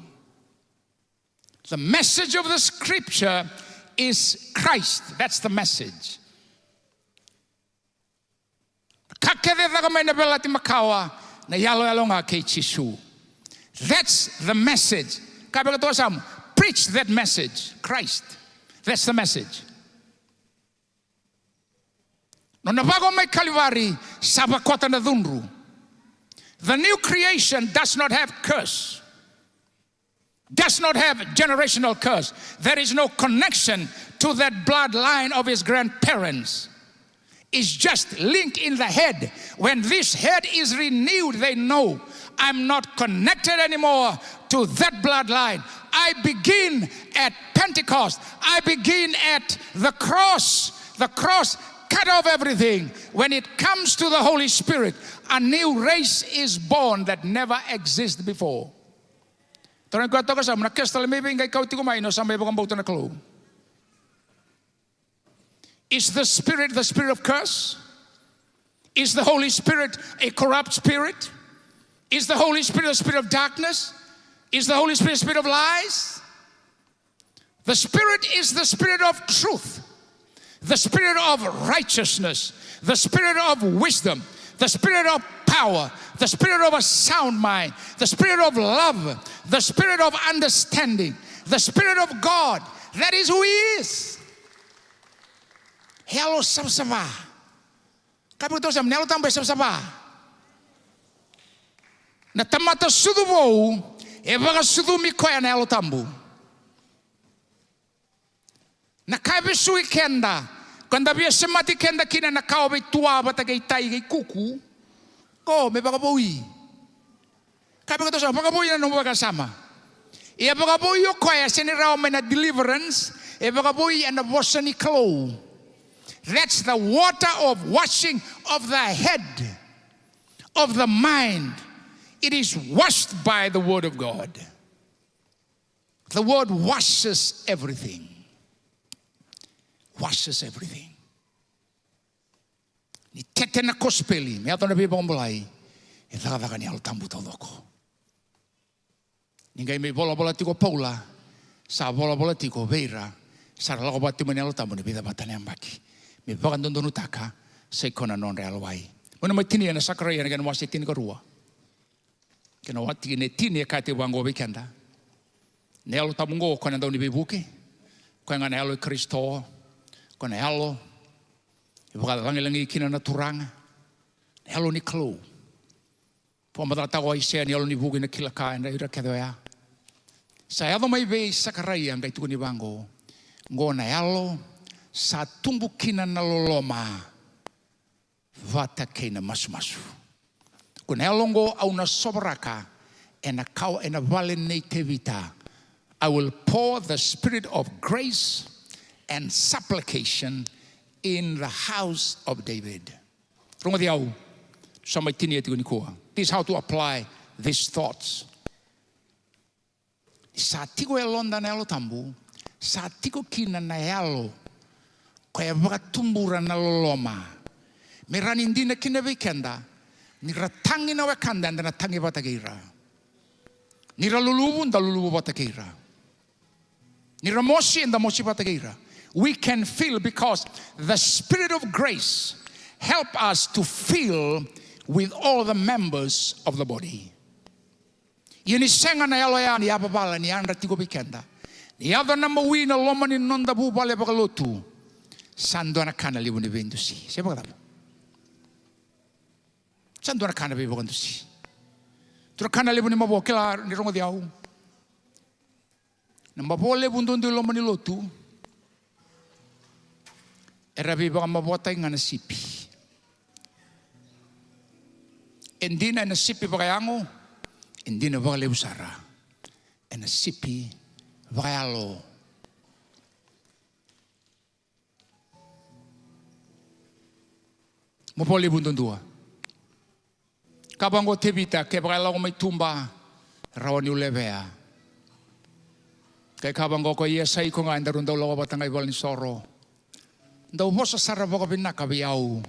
The message of the scripture is Christ. That's the message. Kakere daga mai na bela ti makawa na yalo nga kei chisu. That's the message. Kabe ka sam, preach that message. Christ. That's the message. No nabago mai Kalvari sabakota na dunru. The new creation does not have curse. Does not have generational curse. There is no connection to that bloodline of his grandparents. It's just linked in the head. When this head is renewed, they know I'm not connected anymore to that bloodline. I begin at Pentecost. I begin at the cross. The cross cut off everything. When it comes to the Holy Spirit, a new race is born that never existed before. Is the spirit of curse? Is the Holy Spirit a corrupt spirit? Is the Holy Spirit a spirit of darkness? Is the Holy Spirit a spirit of lies? The Spirit is the spirit of truth, the spirit of righteousness, the spirit of wisdom, the spirit of power, the spirit of a sound mind, the spirit of love, the spirit of understanding, the spirit of God. That is who he is. Hello sama-sama. Kamu tahu sama, hello tambah sama-sama. Na tamata sudu vou, evaga sudu mikoya na hello tambu. Na kaibe sui kenda, quando havia semati kenda kina na kaobe tuaba tagai tai kuku, ko me baga boi. Kaibe ka tahu sama, baga boi na no baga sama. E baga boi yo koya seni rao me na deliverance, e baga boi na wasani klo. That's the water of washing of the head, of the mind. It is washed by the word of God. The word washes everything. Washes everything. Ni tete na kospeli, me ato na biba ombolai, e daga ni al tambu todoko. Ningai me bola tiko Paula, sa bola tiko Veira, sa lago bati mo ni al tambu ni bida batane ambaki. Me bagan dondonu taka, se kona non real wai. Mona mai tini na sakaraya na ganwa se tini karua. Kena wati ne tini kate wango bekenda. Ne alo tamungo kona doni bebuke. Kona ne alo Kristo. Kona alo. Ibuka langi kina na turanga. Ne alo ni klo. Pomada tago ise ne alo ni buke na kilaka na ira kedoya. Sa ado mai be sakaraya ngai tu ni wango. Ngo na alo sa tumbukina na loloma vata kena masu. Kung elongo au na sobraka and a cow and a vale nativita, I will pour the spirit of grace and supplication in the house of David. This is how to apply these thoughts. Sa tigo elonda na elo tambu, sa tigo kina na elo kaya baka tumbura na loloma. Merani hindi na kinabikenda, niratangi na wakanda na natangi batagira. Niralulubu na lulubu batagira. Niramoshi na moshi batagira. We can feel because the Spirit of grace help us to feel with all the members of the body. Yini senga na yalo ya ni ababala ni andra tigo bikenda. Ni ada na mawi na loma ni nonda bu bale bakalotu. Sando na kana libu ni vendusi. Siapa kata? Sando na kana libu vendusi. Tura kana libu ni mabo kela ni rongo diau. Na mabo libu ndondo loma ni lotu. Era biba mabo tainga na sipi. Endina na sipi bagayango. Endina baga libu sara. Na sipi bagayalo. Mopoli bundundua. Kabango tebita ke bagala mai tumba rawani ulevea. Ke kabango ko yesai ko nga ndarun daw lawa batangay balin soro. Daw bosa sara baga binaka biau.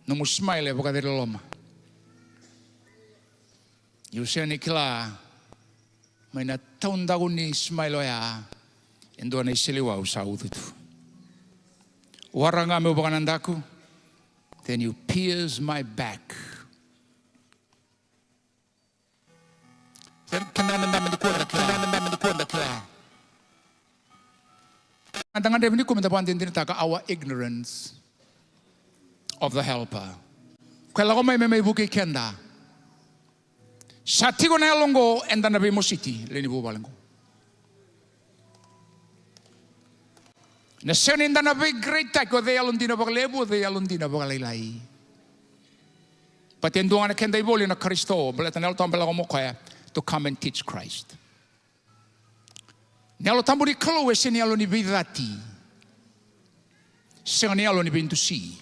Numu smile baga de loma. Yuseni kila may na taon daw ni smile ya. Endo na isiliwa usaudu tu. Waranga me baga nandaku. Then you pierce my back. Our ignorance of the helper. Kaya may buki kenda. Sati ko na longo enda na mo city leni bu balango. Na seni enda na great ko de alundina baglebu de alundina bagalai. Patendungan na kenda iboli na Kristo belatan el tambela mo kaya to come and teach Christ. Nelo tamburi kalo eseni aloni bidati. Seni aloni bintusi.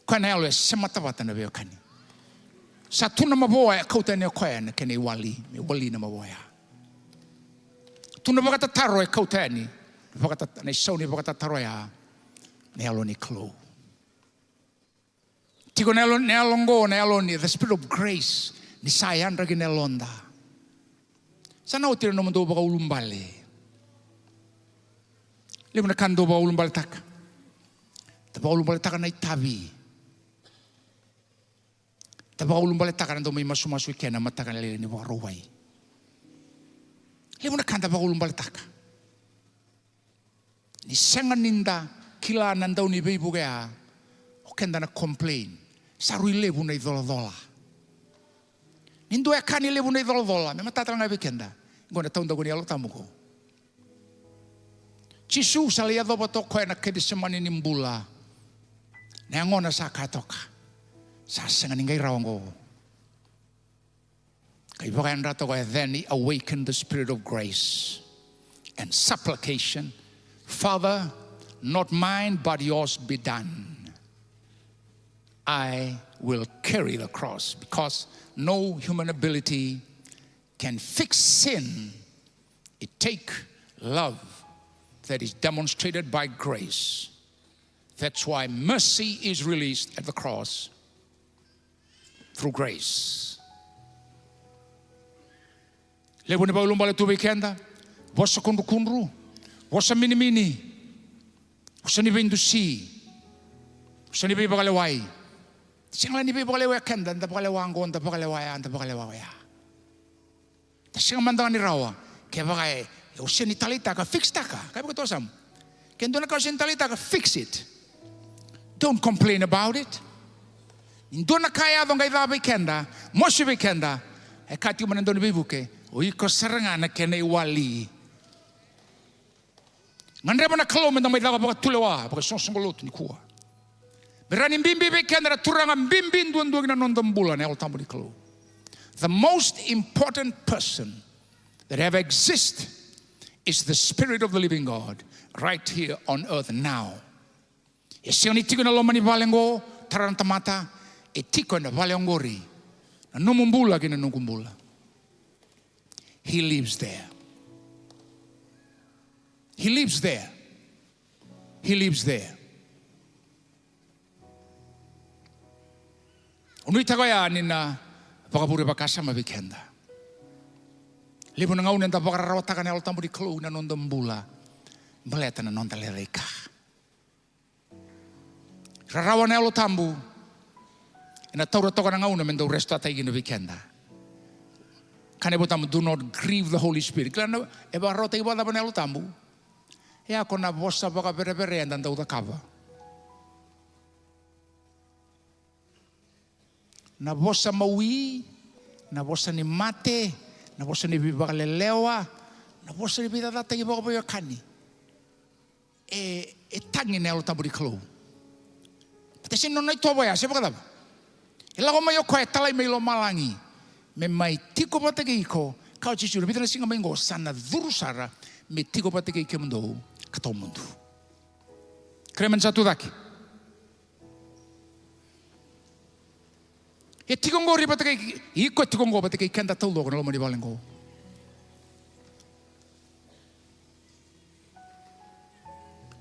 Kana alo semata bata na veo kani. Sa tuna maboya kauta ne koya na kene wali na maboya. Tuna bagata taro e kauta ni bagata ne sauni bagata taro ya ne alo ni klo. Tiko ne alo ni the spirit of grace ni sayang ragi ne londa. Sana utir no mendo baga ulumbale. Lima na kando baga ulumbale taka. Baga ulumbale taka na itabi. Taba ulum bale takaran do may masu ikena matakan lele ni waruway. Lemo na kanta ba ulum bale taka. Ni sengan ninda kila nanda ni beibu kaya okenda na complain. Sarui lebu na idola. Nindo ya kani lebu na idola. Mema tatang na bekenda. Ngona taunda goni alo tamuko. Chisu salia do bato koy na kedi semani nimbula. Na ngona sa katoka. Sasangan ingai rawango. Kay bakayan rato ko, then he awakened the spirit of grace and supplication. Father, not mine but yours be done. I will carry the cross because no human ability can fix sin. It takes love that is demonstrated by grace. That's why mercy is released at the cross. Through grace. Lebu ni ba ulum bale tu weekenda, vosa kunru, vosa mini, vosa ni bendusi, vosa ni bagalewai. Singla ni bagalewai kenda, nda bagalewango, nda bagalewaya. Tasing mandang ni rawa, kaya bagay, usia ni talita ka fix taka, kaya bago tosam. Kendo na ka usia ni talita ka fix it. Don't complain about it. Indona kaya dong kay dabe kenda, moshi be kenda, e kati manandon bibuke, o iko serangan na kene wali. Ngandre mana kalo menda may daga baka tulewa, baka sonsongolot ni kuwa. Berani bimbi be kenda na turangan bimbin duan na nondom bulan e altamu ni kalo. The most important person that ever exists is the Spirit of the living God right here on earth now. Yesioni tigo na lomani balengo tarantamata. Etiko na valeongori na numumbula kina nukumbula. He lives there. He lives there. He lives there. Unuitagaya nina bakaburi bakasa mabikenda. Libu na ngaunan ta bakarawata kana altambu di klo na nondambula. Meleta na nondalereka. Rarawan na tambu. Na taura toka na ngauna mendo resto ata igino weekenda. Kane botam do not grieve the Holy Spirit. Klana e ba rota iba da banelo tambu. E ako na vossa baka bere andanda uda kava. Na vossa maui, na vossa ni mate, na vossa ni biba lelewa, na vossa ni bida data iba ko kani. E tangi nelo tambu di klo. Pate non nai toba ya, sepa kadaba. Ila ko mayo ko talay may lomalangi. Me may tiko patake iko, kao chisuru bitana singa mengo sana durusara me tiko patake ike mundo kato mundo. Kremen satu daki. E tiko ngori patake iko tiko ngo patake kenda tolo ko lomani balengo.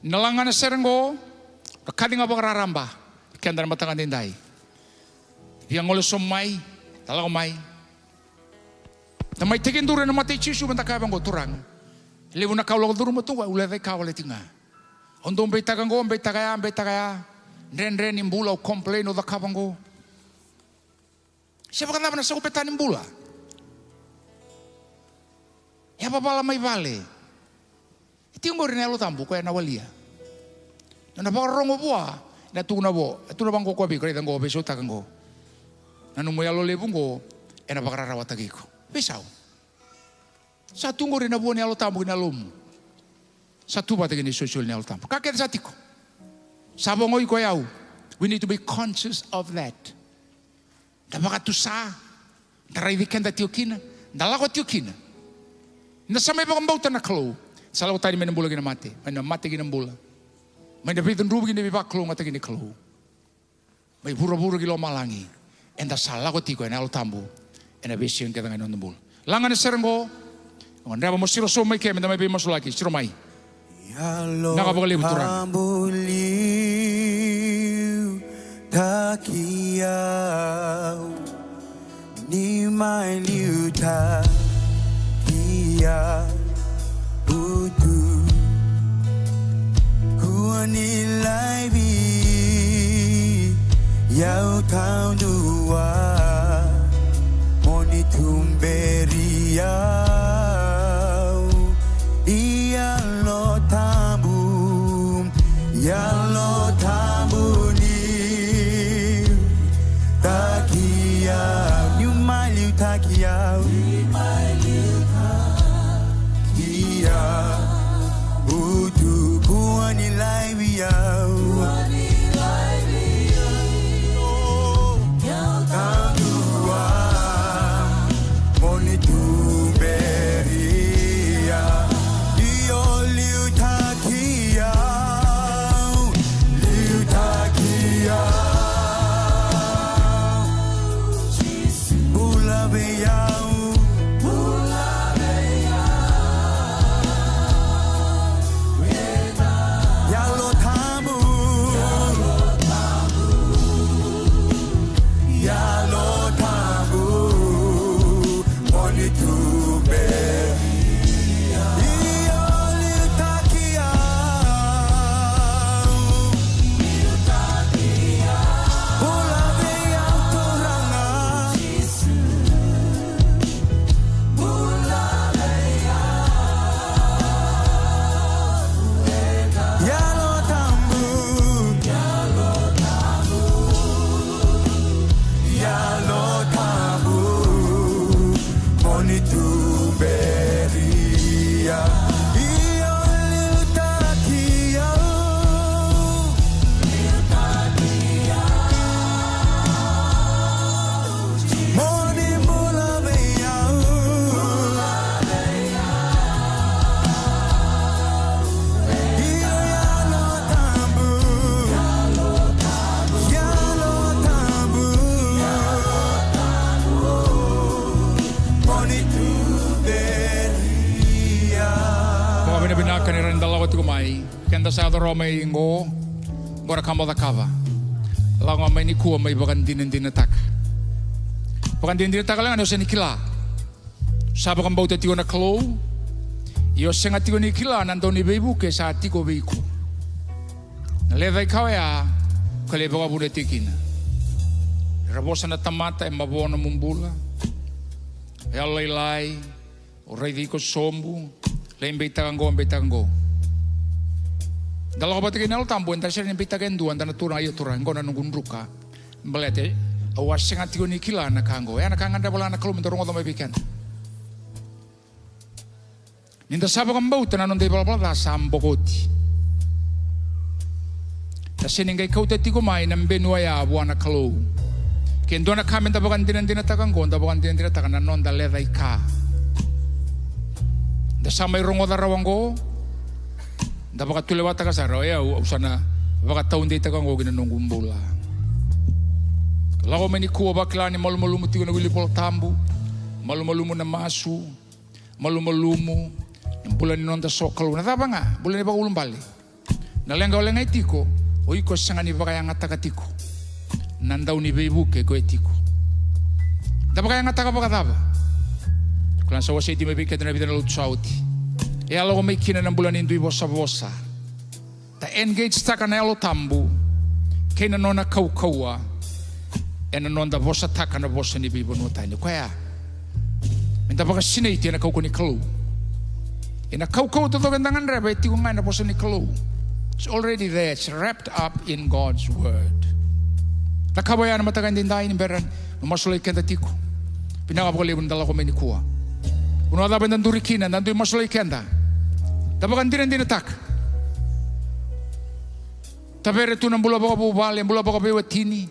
Nalangana serengo, kadinga bagararamba, kenda matangan dindai. Yang oleh somai, talau mai. Tamai tekin dulu nama teci su bentak apa ngau turang. Lewu nak kau lagu dulu matu, ulah dek kau le tinggal. Untuk beta kanggo, beta kaya, Ren imbula o complain o da kavango. Siapa kata na sa upetan imbula? Ya babala mai vale. Iti ngor ni alo tambu ko na walia. Na ba rongo bua, na tu na bo, tu na bangko ko bi ko ngo beso takango. Na no mo yalo lebungo, na ba karara watagiko. Besau. Sa tu ngor na bo ni alo tambu na lomu. Sa tu ba tagini social ni alo tambu. Kaket sa tiko. Sabongoy ko yaw. We need to be conscious of that. Dabaka tu sa. Darai weekend at tiokina. Dalako tiokina. Nasamay pa kambauta na klo. Salaw tayo may nambula ginamati. May namati ginambula. May nabitan rubi ginabibaklo nga tagini klo. May bura-bura gilo malangi. And da salako tiko na alo tambu. And abisyon kita ngayon nambula. Langan na seranggo. Ngon reba mo siro so may kaya. May may mas lagi. Siro may. Nakapagalibot turang. Takiyaw ni mai liu takiyaw utu kuani lai bi yau tau dua moni tumberiau ia lo tabu ya lo tabu Takiyaw, utu kuani lai biyaw, tandua, moni tuberia, iyo liu takiyaw, Kenda sa adoro may ngo gora kamo da kava. Lango may ni kuwa may bakan dinatak. Bakan dinatak lang ano sa nikila. Sabi kang bauta tiyo na klo. Iyo senga tiyo nikila nando ni bebu ke sa tiko beku. Nalevay kawaya kaleba ka buda tikina. Rabosa na tamata e mabuona mumbula. E alaylay. O rei ko sombu. Lain beitakango. Dalam obat kenal tambu entar sering pita kendu antara turang ayo turang kau nunggun ruka belete awas sengat tigo nikila anak kanggo ya anak kangan dah bola anak kalau mentorong atau mau bikin ninta sabo kambau tenan onde bola sambokoti tasini ngai kau tetigo mai nambenua ya abu anak kalau kendo anak kami tak bakan tinan takanggo tak bakan tinan takan non dah levai ka dah samai rongo darawanggo dapat tu lewat kasar, ya usana dapat tahun dia takkan kau kena nunggu bola. Kalau kau meni kuah baklani malu-malu mesti kena willy pol tambu, malu-malu mu namasu, malu-malu mu bulan ni nonta sokal, nada apa ngah bulan ni bawa ulum balik. Nalengga oleh tiko, oi kau sangat ni pakai yang ngata tiko, nanda uni bebu ke kau tiko. Dapat yang ngata apa kata apa? Kalau saya wasai di mebi kita nabi dan laut sauti. E alo may kina ng bulan indui bosa. Ta engage ta ka na alo tambu. Kei na nona kaukaua. E na nonda vosa taka na vosa ni bibo no taini. Koea. Minta baka sineiti na kaukau ni kalu. E na kaukau to vendangan reba e tiku ngai na vosa ni kalu. It's already there. It's wrapped up in God's word. Nakabaya na matakan din dahil ni beran. Masulay kenda tiku. Pinakapagaliw ng dala ko may nikuha. Uno ada bendan durikina, nandu masulay kenda. Tabakan din ang dinatak. Tabere tu nang bula baka bubali, ang bula baka bewatini.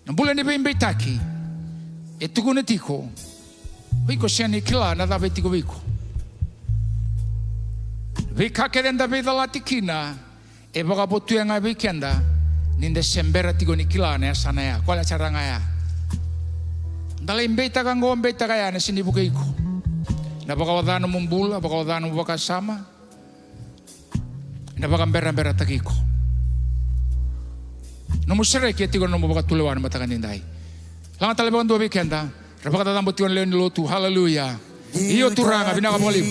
Nang bula ni bimbe taki. Ito ko na tiko. Wiko siya ni kila na dapat tiko wiko. Wika kenda beda latikina. E baka botu yang ngabi kenda. Ninda sembera tiko ni kila na sana ya. Kuala cara ngaya. Dala imbeta kanggo imbeta kaya na sini buka iko. Na baka wadano mumbula, baka wadano baka sama. Na baka mbera takiko. Nomu sere kia tiko nomu baka tulewan matakan dindai. Langa talibakan dua bikenda. Rabaka tatambo tiwan leon lotu. Hallelujah. Iyo turanga binaka molip.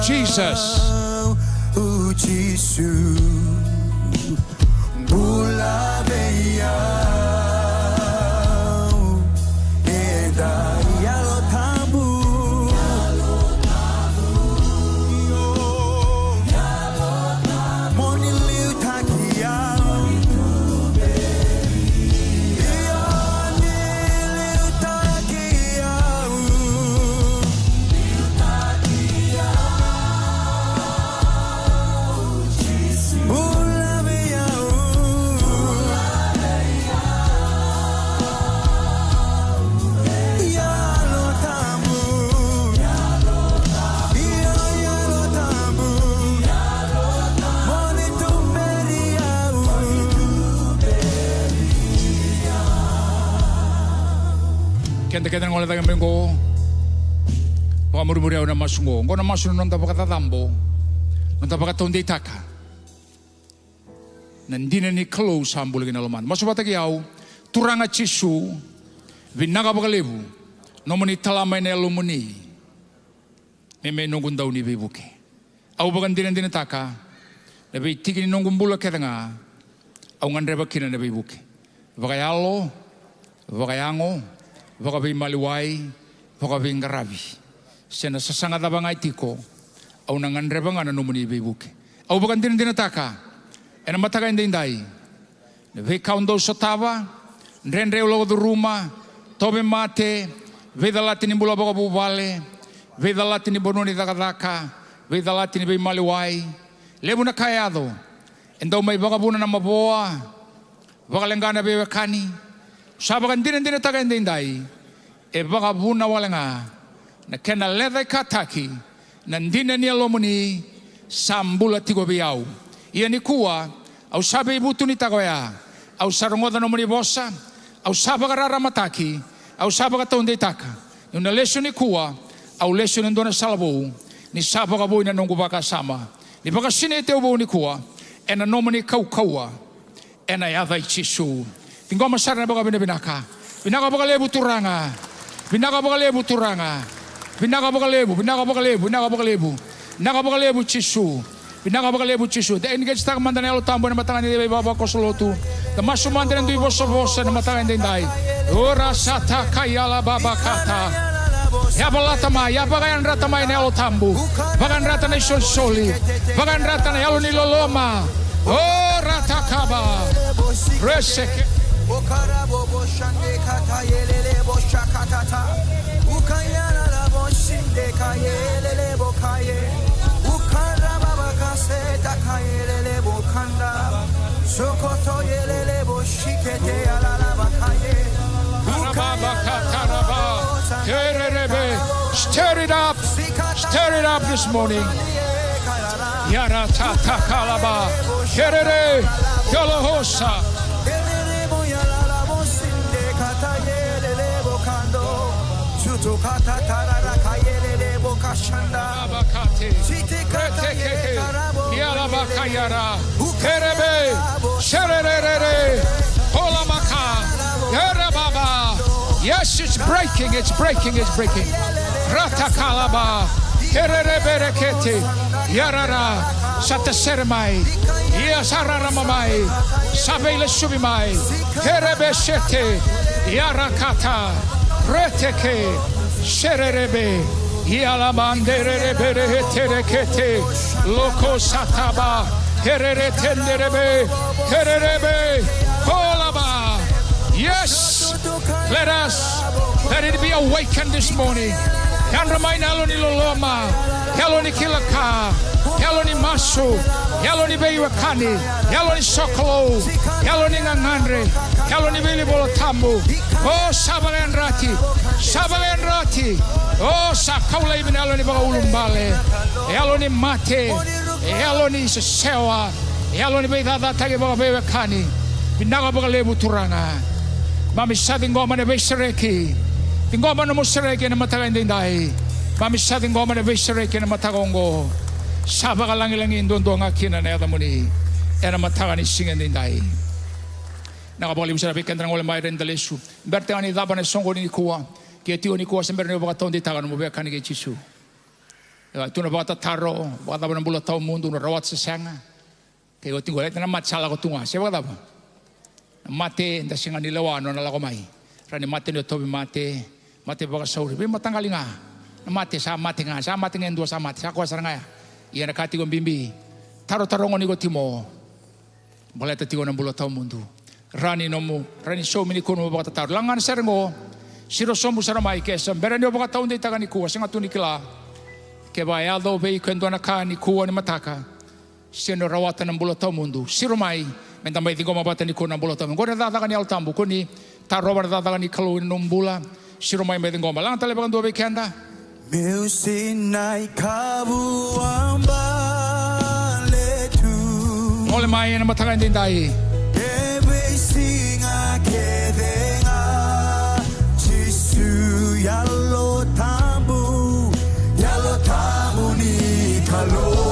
Jesus. Jesus. Bula beya. Kenda ngole taga mengo. Baka muri-muri na masungo. Ngo na masungo nonta baka tatambo. Nonta baka tonde taka. Nandina ni kalau sambul gina loman. Masu batagi au turanga chisu vinaga baka lebu. Nomoni talama ina lumuni. Meme nongun daw ni bibuke. Au baka ndina taka. Nabi tiki ni nongun bula ketanga. Au ngandre baka kina na bibuke. Baka yalo. Baka yango. Baka bi maliwai, baka bi ngarabi. Sena sasanga tabang ay tiko, au nanganre bang ana numuni bibuke. Au baka din taka, ena mataka indai. Ve kaundo sotava, nrenre ulo do ruma, tobe mate, ve dalati ni bula baka bubale, ve dalati ni bononi takataka, ve dalati ni bi maliwai. Lebu na kayado, endau may baka buna na maboa, baka lenggana be kani. Sabakan din taka indai. E baka buna walenga na kena leda kataki na ndina ni alomuni sambula tigo biau. Ia ni kuwa au sabe ibutu ni tagoya au sarongoda no muni bosa au sabaka rara mataki au sabaka tonde taka. Yuna leso ni kuwa au leso ni ndona salabo ni sabaka boy na nongu baka sama. Ni baka sine te ubo ni kuwa ena nomuni kaukaua ena yadai chisu. Tingoma sarana baka binaka. Binaka baka lebu turanga. Binaka baka lebu turanga. Binaka baka lebu. Binaka baka lebu. Binaka baka lebu. Binaka baka lebu chisu. Binaka baka lebu chisu. Da engage tak mandane alo tambo na matangan ni baba kosolotu. Da masu mandane ndui bosa bosa na matangan dindai. Ora sata kayala baba kata. Ya balata ma ya bagan rata ma ni alo tambo. Bagan rata na soli. Bagan rata na alo ni loloma. Ora takaba. Reseke. Okarabo boshande kata yelele boshakatata. Ukayana la boshinde kayelele bokaye. Ukaraba bakase takayelele bokanda. Sokoto yelele boshikete alala bakaye. Stir it up. Stir it up this morning. Yara tata kalaba. Kerere. Yolohosa. Abakate, Reteke, Yalabakayara, Kerebe, Sherere, Olamaka, Yerebaba. Yes, it's breaking, it's breaking, it's breaking. Ratakalaba, Herere berekete. Yarara. Sata sermai. Ia sarara mamai. Sabele subimai. Herebe shete. Yarakata. Reteke. Shererebe. Iala mandere bere terekete. Loko sataba. Herere tenderebe. Hererebe. Kolaba. Yes. Let it be awakened this morning. Yan ramay na ni loloma. Yalo ni kilaka. Yalo ni masu. Yalo ni beyuakani. Yalo ni sokolo. Yalo ni ngangandre. Yalo ni bili bolotambu. Oh sabalen rati. Sabalen rati. Oh sakaulay binalo ni baka ulumbale. Yalo ni mate. Yalo ni sewa. Yalo ni beyuatagi baka beyuakani. Binaga baka lebu turanga. Mami sa tingoma na besareki. Tingoma na musareki na mataga indinday. Mami sa tingoma na besareki na matagongo. Saba ka lang ilang indondo nga kina na yata mo ni. Era mataga ni singen dinday. Nakabali mo sa nabi kendrang wala may rendalesu. Berte nga ni daba na songko ni kuwa. Kaya tiyo ni kuwa sa meron yung baka taon di taga na mubaya ka ni kay Jisu. Ito na baka tataro. Baka daba ng bulat taong mundo na rawat sa sanga. Kaya ko tinggo. Ito na matsala ko tunga. Siya baka daba. Mate, dasi nga nilawa, no nalakomay. Rani mate niyo tobi mate, mate baka sauri. Bim matanggali nga. Mate sa mate nga endua sa mate. Sa kuasa nga ya. Iyan nakati kong bimbi. Taro-tarongon ni ko timo. Baleta tigo ng bulat tao mundo. Rani nomu, rani show mini kuno mo baka tataro. Langan serengo, siro somu saramay kesam. Beran niyo baka taon di taga ni kuwa. Singa tunikila. Keba yaldo bei kwendo naka ni kuwa ni mataka. Sino rawatan ng bulat tao mundo. Siromay. Mentambay tingko mabata ni kuna bulo tamu. Kau dah datang ni altambu kuni tarobar datang ni kalau nombula siromai meting gomba. Lang tali bagan dua bekenda. Meu sinai kabu ambaletu. Oleh main nama tangan dindai. Ebe singa kedenga Jisu yalo tamu ni kalau.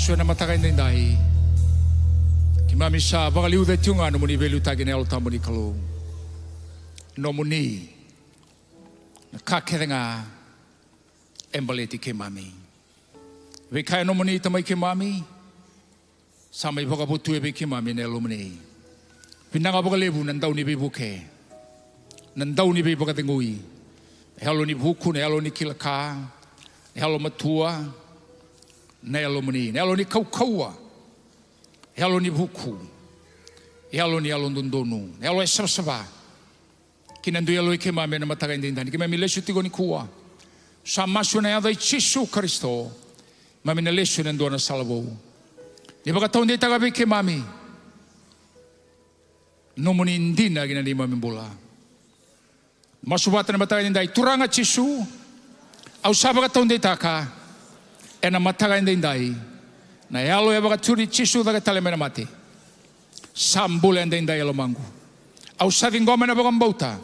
Na matagay ninday. Kimami sa bakaliw dat yung ano muni belu tagi na alta muni kalau. No muni. Nakakita nga embaleti kimami. Bekaya no muni tamay kimami. Samay bakabutu ebe kimami na muni. Pinanga bakaliw nandaw ni bibuke. Nandaw ni bibakatingui. Halo ni buku na halo ni kilaka. Halo matua. Nelo muni, nelo ni kau-kaua, nelo ni buku, nelo ni alon dondonu, nelo esrasaba. Kinandu yalo ike mame na mataga indindani, kime milesu tigo ni kuwa. Sama suna yada Yesu Kristo, mame na lesu nando na salvo. Di baka taon di taga bike mami, no muni indina gina ni mame bola. Masubata na mataga indindai, turanga Yesu, au sabaka taon di taka. Ena mataga indai na yalo ya baka turi Yesu daga talemena mati sambula indai yalo mangu au saving goma na baka mbauta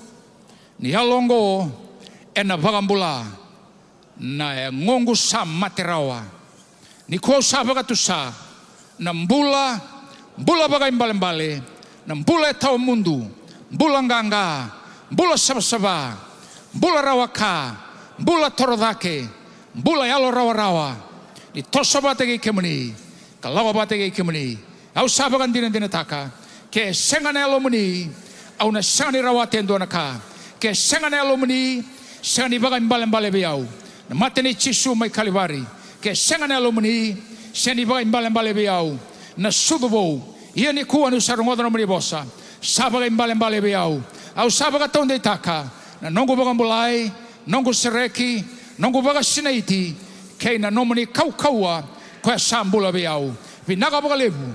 ni yalongo ena baka mbula na ngongu sa materawa ni ko sa baka tusa na mbula baka imbale na mbula tau mundu mbula nganga mbula sabasaba mbula rawaka mbula torodake mbula yalo rawa-rawa di tosa bategi kemuni kalawa bategi kemuni Au sabakan din taka. Ke sengane alomuni. Au na sengani rawaten do naka. Ke sengane alomuni. Sengani bagai mbale biau. Na mateni Cisu mai Kalivari. Ke sengane alomuni. Sengani bagai mbale biau. Na sudubo. Ia ni kuwa nu sarungoda muni bosa. Sabagai mbale biau. Au sabaka tonde taka. Na nongo bagai mulai. Nongo sereki. Nongo bagai sinaiti. Kei na nomoni kaua. Koe sambula biau. Vinaga bagai lebu.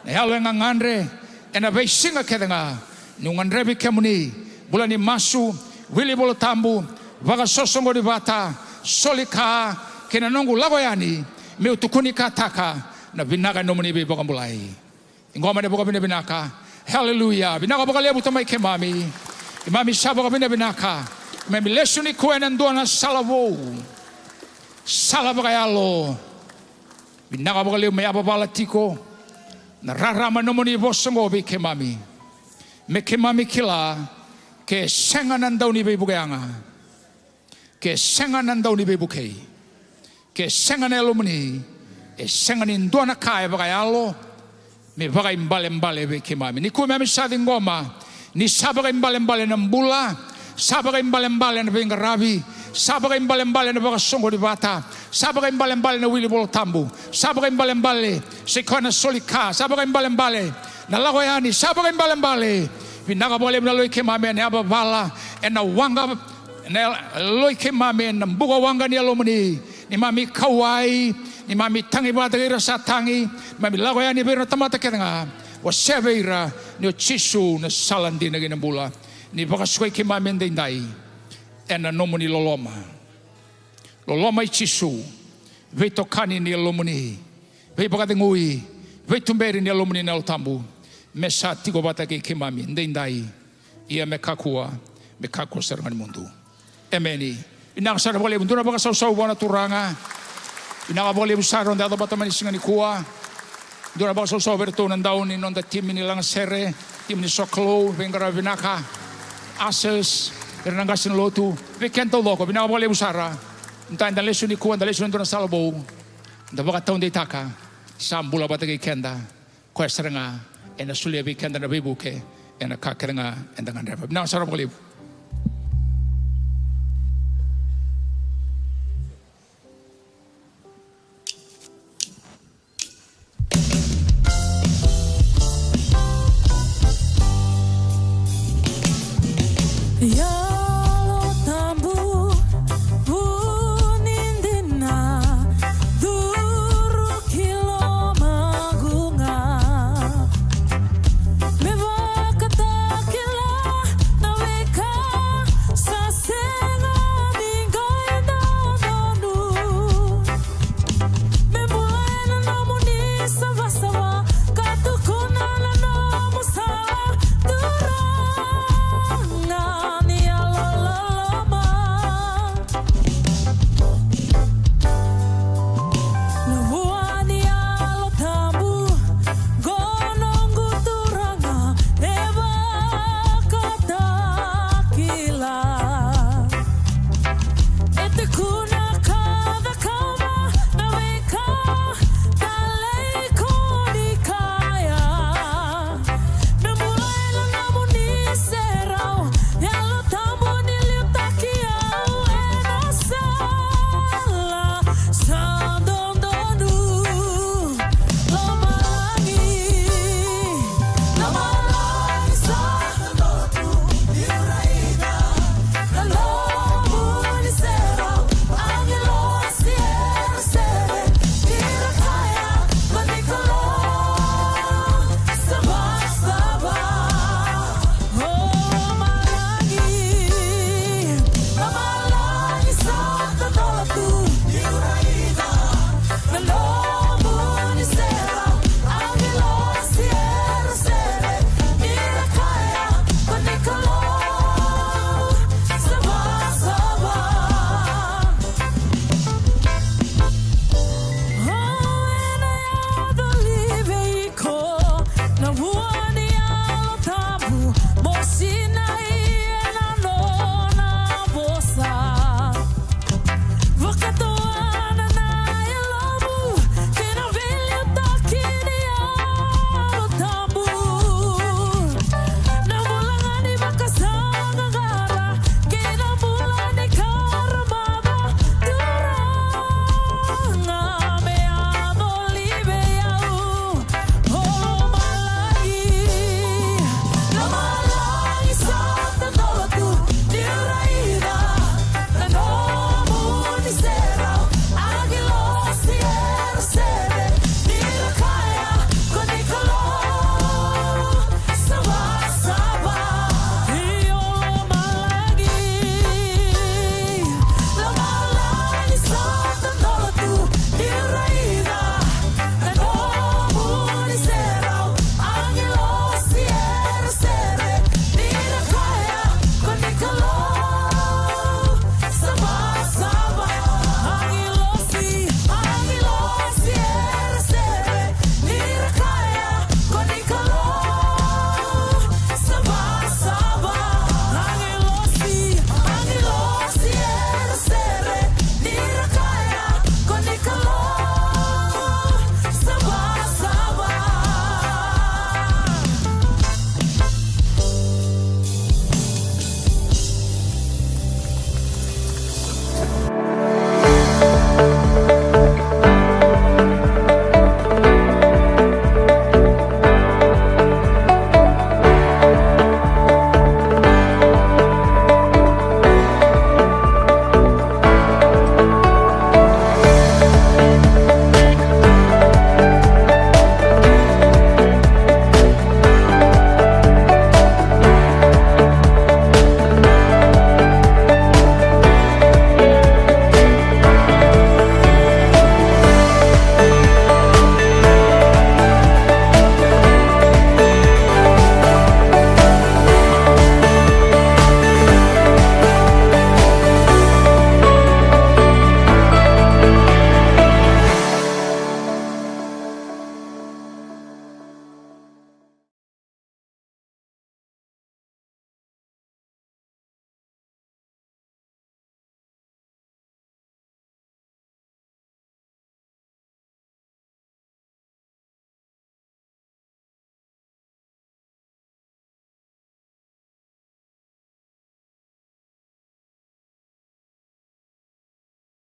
Na yalo nga ngandre. Ena vei singa kedenga. Nungandrebi kemuni. Bulani masu. Wili bolo tambu. Vaga sosongo di bata. Solika. Kena nongo lagoyani. Meu tukuni kataka. Na vinaga nomoni bi bagai mulai. Ingoma de boka binaka. Hallelujah. Binaka boka lebu tamai kemami. Imami saboka binaka. Memi lesuni kuenan doana salavo. Salava yalo. Binaka boka lebu me ababala tiko. Na rarama nomoni bosongo bi kemami. Me kemami kila. Ke senganan dauni be bukayanga. Ke senganan dauni be bukay. Ke sengan elomuni. E senganin doana kaya boka yalo. Me bagai mbale be kemami. Ni ku mami sa ngoma. Ni sabagai mbale na mbula. Sabagai mbale na bengarabi. Sabagai mbale na baga songo di bata. Sabagai mbale na wili bolo tambu. Sabagai mbale sekona solika. Sabagai mbale na lagoyani. Sabagai mbale. Vinaga bole na loi kemami na ababala. Na wanga na loi kemami na mbuga wanga ni alomuni. Ni mami kawai. Ni mami tangi bata ira sa tangi. Mami lago ya ni bera tamata kenga. Wa seveira ni Cisu na salandi na ginambula. Ni baka sway ki mami ndai. Ena nomoni loloma. Loloma Cisu. Vei tokani ni lomoni. Vei baka ngui. Vei tumberi ni lomoni na tambu. Mesa tigo bata ki mami ndai. Ia me kakua serang mundo. Emeni. Inang sa bole mundura baka saw wana turanga. Inaka boleh besar onda ada bata manis ngani kuah. Dura baka so berto nandaun ni nonda tim ni lang sere, tim ni soklo, bengara binaka, ases, renangasin lotu, bekento loko, binaka boleh besara. Entah anda lesu ni kuah, anda lesu ni dona salbo. Anda baka tahun ditaka, sambula bata ke kenda, koe serenga, ena sulia bi kenda na bibuke, ena kakerenga, enda ngandreba. Binaka sara boleh.